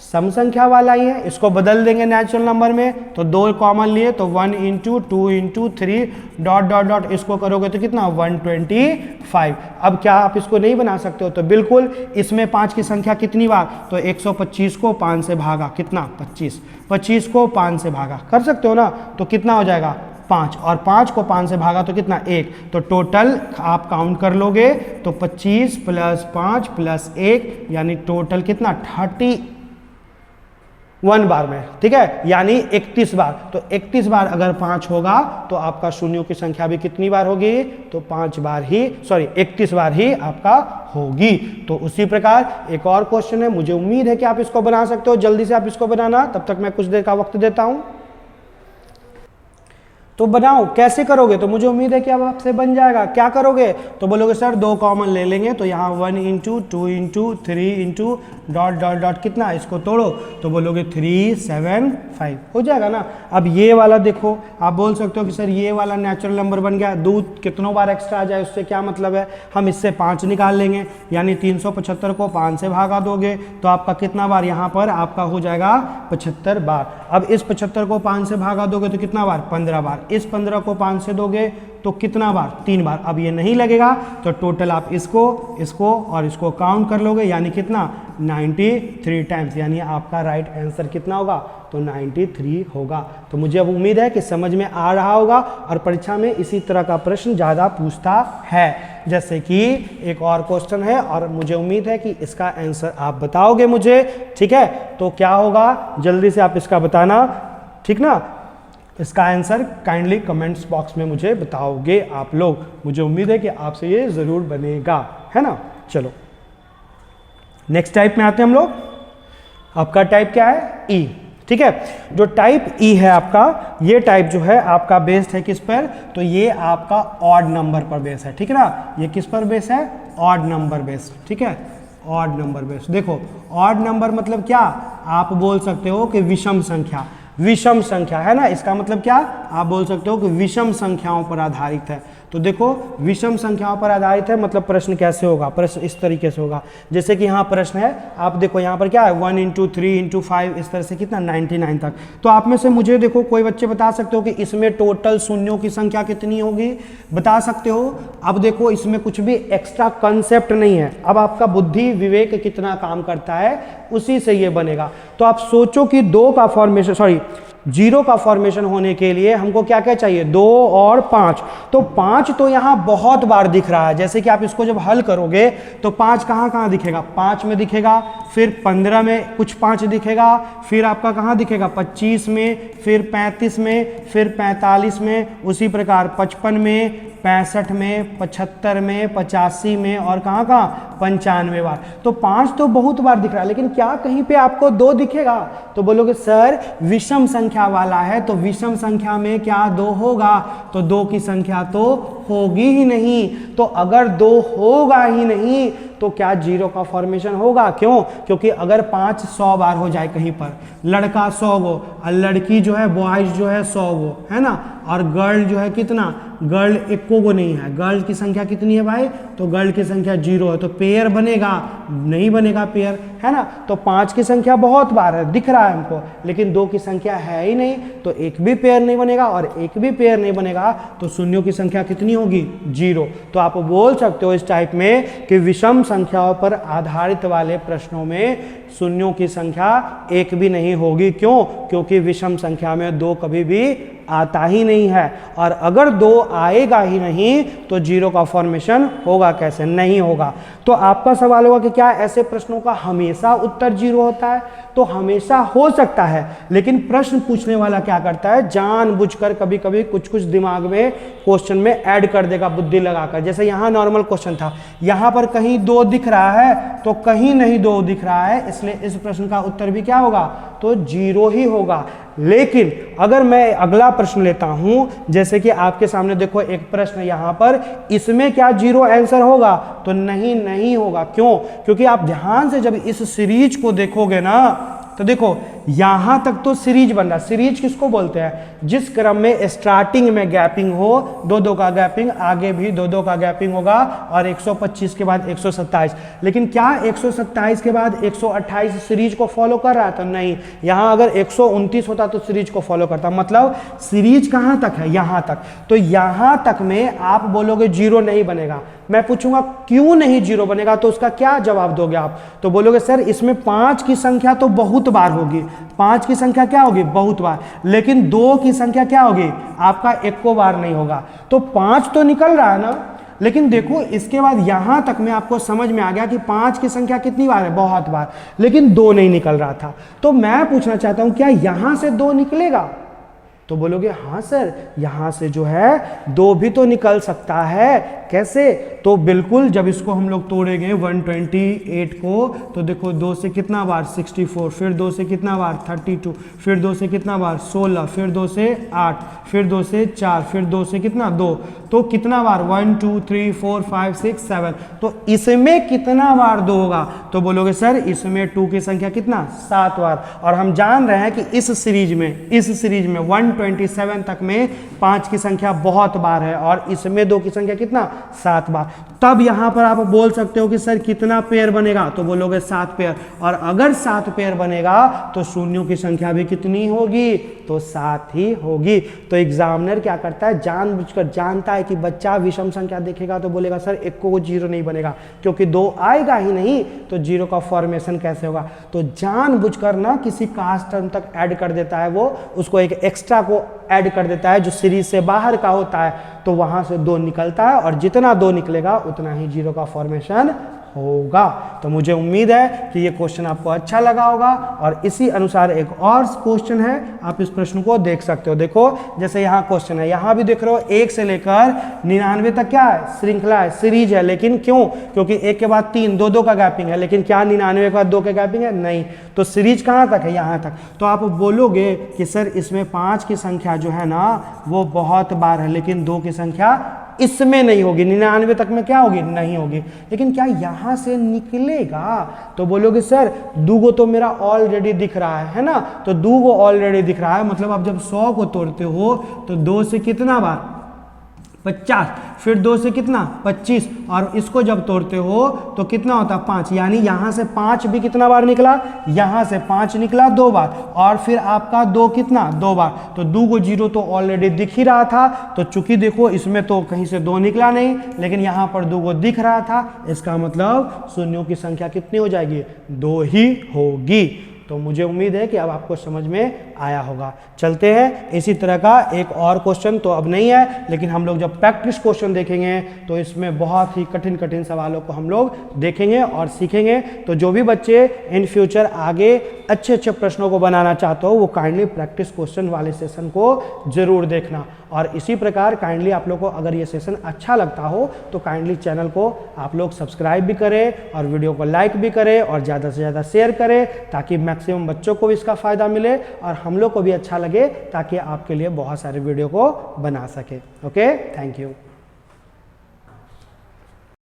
A: सम संख्या वाला ही है, इसको बदल देंगे नेचुरल नंबर में। तो 2 कॉमन लिए तो 1 × 2 × 3 डॉट डॉट डॉट, इसको करोगे तो कितना, 125। अब क्या आप इसको नहीं बना सकते हो, तो बिल्कुल। इसमें 5 की संख्या कितनी बार, तो 125 को 5 से भागा, कितना, 25, 25 को 5 से भागा, कर सकते हो ना, तो कितना हो जाएगा, 5, और 5 को 5 से भागा तो कितना, 1। तो टोटल आप काउंट कर लोगे तो 25 + 5 + 1, यानी टोटल कितना, 31 बार में, ठीक है, यानी 31 बार। तो 31 बार अगर 5 होगा तो आपका शून्यों की संख्या भी कितनी बार होगी, तो 5 बार ही, 31 बार ही आपका होगी। तो उसी प्रकार एक और क्वेश्चन है, मुझे उम्मीद है कि आप इसको बना सकते हो। जल्दी से आप इसको बनाना, तब तक मैं कुछ देर का वक्त देता हूं। तो बनाओ, कैसे करोगे, तो मुझे उम्मीद है कि अब आपसे बन जाएगा। क्या करोगे, तो बोलोगे सर 2 कॉमन ले लेंगे, तो यहाँ 1 × 2 × 3 × डॉट डॉट डॉट, कितना, इसको तोड़ो, तो बोलोगे 3 7 5 हो जाएगा ना। अब ये वाला देखो, आप बोल सकते हो कि सर ये वाला नेचुरल नंबर बन गया, 2 कितनों बार एक्स्ट्रा आ जाए उससे क्या मतलब है, हम इससे 5 निकाल लेंगे, यानी 375 को 5 से भागा दोगे तो आपका कितना बार, यहाँ पर आपका हो जाएगा 75 बार। अब इस 75 को 5 से भागा दोगे तो कितना बार, 15 बार। इस 15 को 5 से दोगे तो कितना बार, 3 बार। अब ये नहीं लगेगा तो टोटल आप इसको और इसको काउंट कर लोगे, यानी कितना, 93 टाइम्स, यानी आपका राइट आंसर कितना होगा, तो 93 होगा। तो मुझे अब उम्मीद है कि समझ में आ रहा होगा, और परीक्षा में इसी तरह का प्रश्न ज़्यादा पूछता है। जैसे कि एक और क्वेश्चन है, और मुझे उम्मीद है कि इसका आंसर आप बताओगे मुझे, ठीक है। तो क्या होगा, जल्दी से आप इसका बताना, ठीक ना। इसका आंसर काइंडली कमेंट्स बॉक्स में मुझे बताओगे आप लोग। मुझे उम्मीद है कि आपसे ये ज़रूर बनेगा, है ना। चलो नेक्स्ट टाइप में आते हैं हम लोग। आपका टाइप क्या है, ई, ठीक है। जो टाइप ई है आपका, ये टाइप जो है आपका बेस्ड है किस पर, तो ये आपका ऑड नंबर पर बेस है, ठीक है ना। ये किस पर बेस है, ऑड नंबर बेस, ठीक है, ऑड नंबर बेस। देखो ऑड नंबर मतलब क्या, आप बोल सकते हो कि विषम संख्या। विषम संख्या है ना, इसका मतलब क्या, आप बोल सकते हो कि विषम संख्याओं पर आधारित है। तो देखो विषम संख्याओं पर आधारित है मतलब प्रश्न कैसे होगा, प्रश्न इस तरीके से होगा, जैसे कि यहाँ प्रश्न है, आप देखो यहाँ पर क्या है 1 इंटू 3 इंटू 5 इस तरह से कितना 99 तक। तो आप में से मुझे देखो कोई बच्चे बता सकते हो कि इसमें टोटल शून्यों की संख्या कितनी होगी, बता सकते हो। अब देखो इसमें कुछ भी एक्स्ट्रा कंसेप्ट नहीं है, अब आपका बुद्धि विवेक कितना काम करता है उसी से ये बनेगा। तो आप सोचो कि 2 का फॉर्मेशन, सॉरी 0 का फॉर्मेशन होने के लिए हमको क्या क्या चाहिए, 2 और 5। तो 5 तो यहाँ बहुत बार दिख रहा है, जैसे कि आप इसको जब हल करोगे तो 5 कहाँ कहाँ दिखेगा, 5 में दिखेगा, फिर 15 में कुछ 5 दिखेगा, फिर आपका कहाँ दिखेगा 25 में, फिर 35 में, फिर 45 में, उसी प्रकार 55 में, 65 में, 75 में, 85 में और कहाँ कहाँ 95 बार। तो 5 तो बहुत बार दिख रहा है, लेकिन क्या कहीं पे आपको 2 दिखेगा? तो बोलोगे सर विषम संख्या वाला है, तो विषम संख्या में क्या 2 होगा? तो 2 की संख्या तो होगी ही नहीं। तो अगर 2 होगा ही नहीं तो क्या 0 का फॉर्मेशन होगा? क्यों? क्योंकि अगर 5 100 बार हो जाए कहीं पर, लड़का 100 गो और लड़की जो है बॉयज जो है 100 गो है ना, और गर्ल जो है कितना, गर्ल 1 को नहीं है, गर्ल की संख्या कितनी है भाई? तो गर्ल की संख्या 0 है, तो पेयर बनेगा? नहीं बनेगा पेयर, है ना। तो 5 की संख्या बहुत बार है, दिख रहा है हमको, लेकिन 2 की संख्या है ही नहीं, तो एक भी पेयर नहीं बनेगा, और एक भी पेयर नहीं बनेगा तो शून्यों की संख्या कितनी होगी? 0। तो आप बोल सकते हो इस टाइप में कि विषम संख्याओं पर आधारित वाले प्रश्नों में शून्यों की संख्या 1 भी नहीं होगी। क्यों? क्योंकि विषम संख्या में 2 कभी भी आता ही नहीं है, और अगर 2 आएगा ही नहीं तो 0 का फॉर्मेशन होगा कैसे? नहीं होगा। तो आपका सवाल होगा कि क्या ऐसे प्रश्नों का हमेशा उत्तर 0 होता है? तो हमेशा हो सकता है, लेकिन प्रश्न पूछने वाला क्या करता है, जानबूझकर कभी कभी कुछ कुछ दिमाग में क्वेश्चन में ऐड कर देगा बुद्धि लगाकर। जैसे यहाँ नॉर्मल क्वेश्चन था, यहाँ पर कहीं 2 दिख रहा है तो कहीं नहीं 2 दिख रहा है, इसलिए इस प्रश्न का उत्तर भी क्या होगा? तो 0 ही होगा। लेकिन अगर मैं अगला प्रश्न लेता हूं, जैसे कि आपके सामने देखो एक प्रश्न यहां पर, इसमें क्या 0 आंसर होगा? तो नहीं होगा। क्यों? क्योंकि आप ध्यान से जब इस सीरीज को देखोगे ना, तो देखो यहां तक तो सीरीज बन रहा है। सीरीज किसको बोलते हैं? जिस क्रम में स्टार्टिंग में गैपिंग हो, 2-2 का गैपिंग, आगे भी 2-2 का गैपिंग होगा, और 125 के बाद 127। लेकिन क्या 127 के बाद 128 सीरीज को फॉलो कर रहा था? नहीं। यहां अगर 129 होता तो सीरीज को फॉलो करता। मतलब सीरीज कहां तक है? यहां तक। तो यहां तक में आप बोलोगे 0 नहीं बनेगा। मैं पूछूंगा क्यों नहीं 0 बनेगा, तो उसका क्या जवाब दोगे आप? तो बोलोगे सर इसमें 5 की संख्या तो बहुत बार होगी। 5 की संख्या क्या होगी? बहुत बार। लेकिन 2 की संख्या क्या होगी? आपका 1 को बार नहीं होगा। तो 5 तो निकल रहा है ना, लेकिन देखो इसके बाद यहां तक में आपको समझ में आ गया कि 5 की संख्या कितनी बार है? बहुत बार। लेकिन 2 नहीं निकल रहा था। तो मैं पूछना चाहता हूं क्या यहां से 2 निकलेगा? तो बोलोगे हाँ सर, यहां से जो है 2 भी तो निकल सकता है। कैसे? तो बिल्कुल, जब इसको हम लोग तोड़ेंगे 128 को, तो देखो 2 से कितना बार 64, फिर 2 से कितना बार 32, फिर 2 से कितना बार 16, फिर 2 से 8, फिर 2 से 4, फिर 2 से कितना 2, तो कितना बार 1 2 3 4 5 6 7। तो इसमें कितना बार 2 होगा? तो बोलोगे सर इसमें 2 की संख्या कितना? 7 बार। और हम जान रहे हैं कि इस सीरीज में 127 तक में 5 की संख्या बहुत बार है, और इसमें 2 की संख्या कितना? 7 बार। तब यहां पर आप बोल सकते हो कि सर कितना पेयर बनेगा? तो बोलोगे 7 पेयर। और अगर 7 पेयर बनेगा तो शून्यों की संख्या भी कितनी होगी? तो 7 ही होगी। तो एग्जामिनर क्या करता है, जानबूझकर जानता है कि बच्चा विषम संख्या देखेगा तो बोलेगा सर 1 को 0 नहीं बनेगा, क्योंकि 2 आएगा ही नहीं तो 0 का फॉर्मेशन कैसे होगा? तो जानबूझकर ना किसी कास्ट टर्म तक ऐड कर देता है, वो उसको एक एक्स्ट्रा को ऐड कर देता है जो सीरीज से बाहर का होता है, तो वहां से 2 निकलता है, और जितना 2 निकलेगा उतना ही 0 का फॉर्मेशन होगा। तो मुझे उम्मीद है कि ये क्वेश्चन आपको अच्छा लगा होगा, और इसी अनुसार एक और क्वेश्चन है, आप इस प्रश्न को देख सकते हो। देखो जैसे यहाँ क्वेश्चन है, यहाँ भी देख रहे हो 1 से लेकर 99 तक क्या है? श्रृंखला है, सीरीज है। लेकिन क्यों? क्योंकि 1 के बाद 3, 2-2 का गैपिंग है। लेकिन क्या 99 के बाद 2 का गैपिंग है? नहीं। तो सीरीज कहाँ तक है? यहाँ तक। तो आप बोलोगे कि सर इसमें 5 की संख्या जो है ना वो बहुत बार है, लेकिन 2 की संख्या इसमें नहीं होगी, 99 तक में क्या होगी, नहीं होगी। लेकिन क्या यहाँ से निकलेगा? तो बोलोगे सर दूगो तो मेरा ऑलरेडी दिख रहा है ना, तो दूगो ऑलरेडी दिख रहा है, मतलब आप जब 100 को तोड़ते हो तो 2 से कितना बार, 50, फिर 2 से कितना, 25, और इसको जब तोड़ते हो तो कितना होता है, 5, यानी यहाँ से 5 भी कितना बार निकला, यहाँ से 5 निकला 2 बार, और फिर आपका 2 कितना, 2 बार, तो 2 को 0 तो ऑलरेडी दिख ही रहा था। तो चूंकि देखो इसमें तो कहीं से 2 निकला नहीं, लेकिन यहाँ पर 2 को दिख रहा था, इसका मतलब शून्यों की संख्या कितनी हो जाएगी, 2 ही होगी। तो मुझे उम्मीद है कि अब आपको समझ में आया होगा। चलते हैं, इसी तरह का एक और क्वेश्चन तो अब नहीं है, लेकिन हम लोग जब प्रैक्टिस क्वेश्चन देखेंगे तो इसमें बहुत ही कठिन कठिन सवालों को हम लोग देखेंगे और सीखेंगे। तो जो भी बच्चे इन फ्यूचर आगे अच्छे अच्छे प्रश्नों को बनाना चाहते हो वो काइंडली प्रैक्टिस क्वेश्चन वाले सेशन को जरूर देखना। और इसी प्रकार काइंडली आप लोग को अगर ये सेशन अच्छा लगता हो तो काइंडली चैनल को आप लोग सब्सक्राइब भी करें और वीडियो को लाइक भी करें और ज़्यादा से ज़्यादा शेयर करें, ताकि मैक्सिमम बच्चों को भी इसका फ़ायदा मिले और हम लोग को भी अच्छा लगे, ताकि आपके लिए बहुत सारे वीडियो को बना सके। Okay, thank you.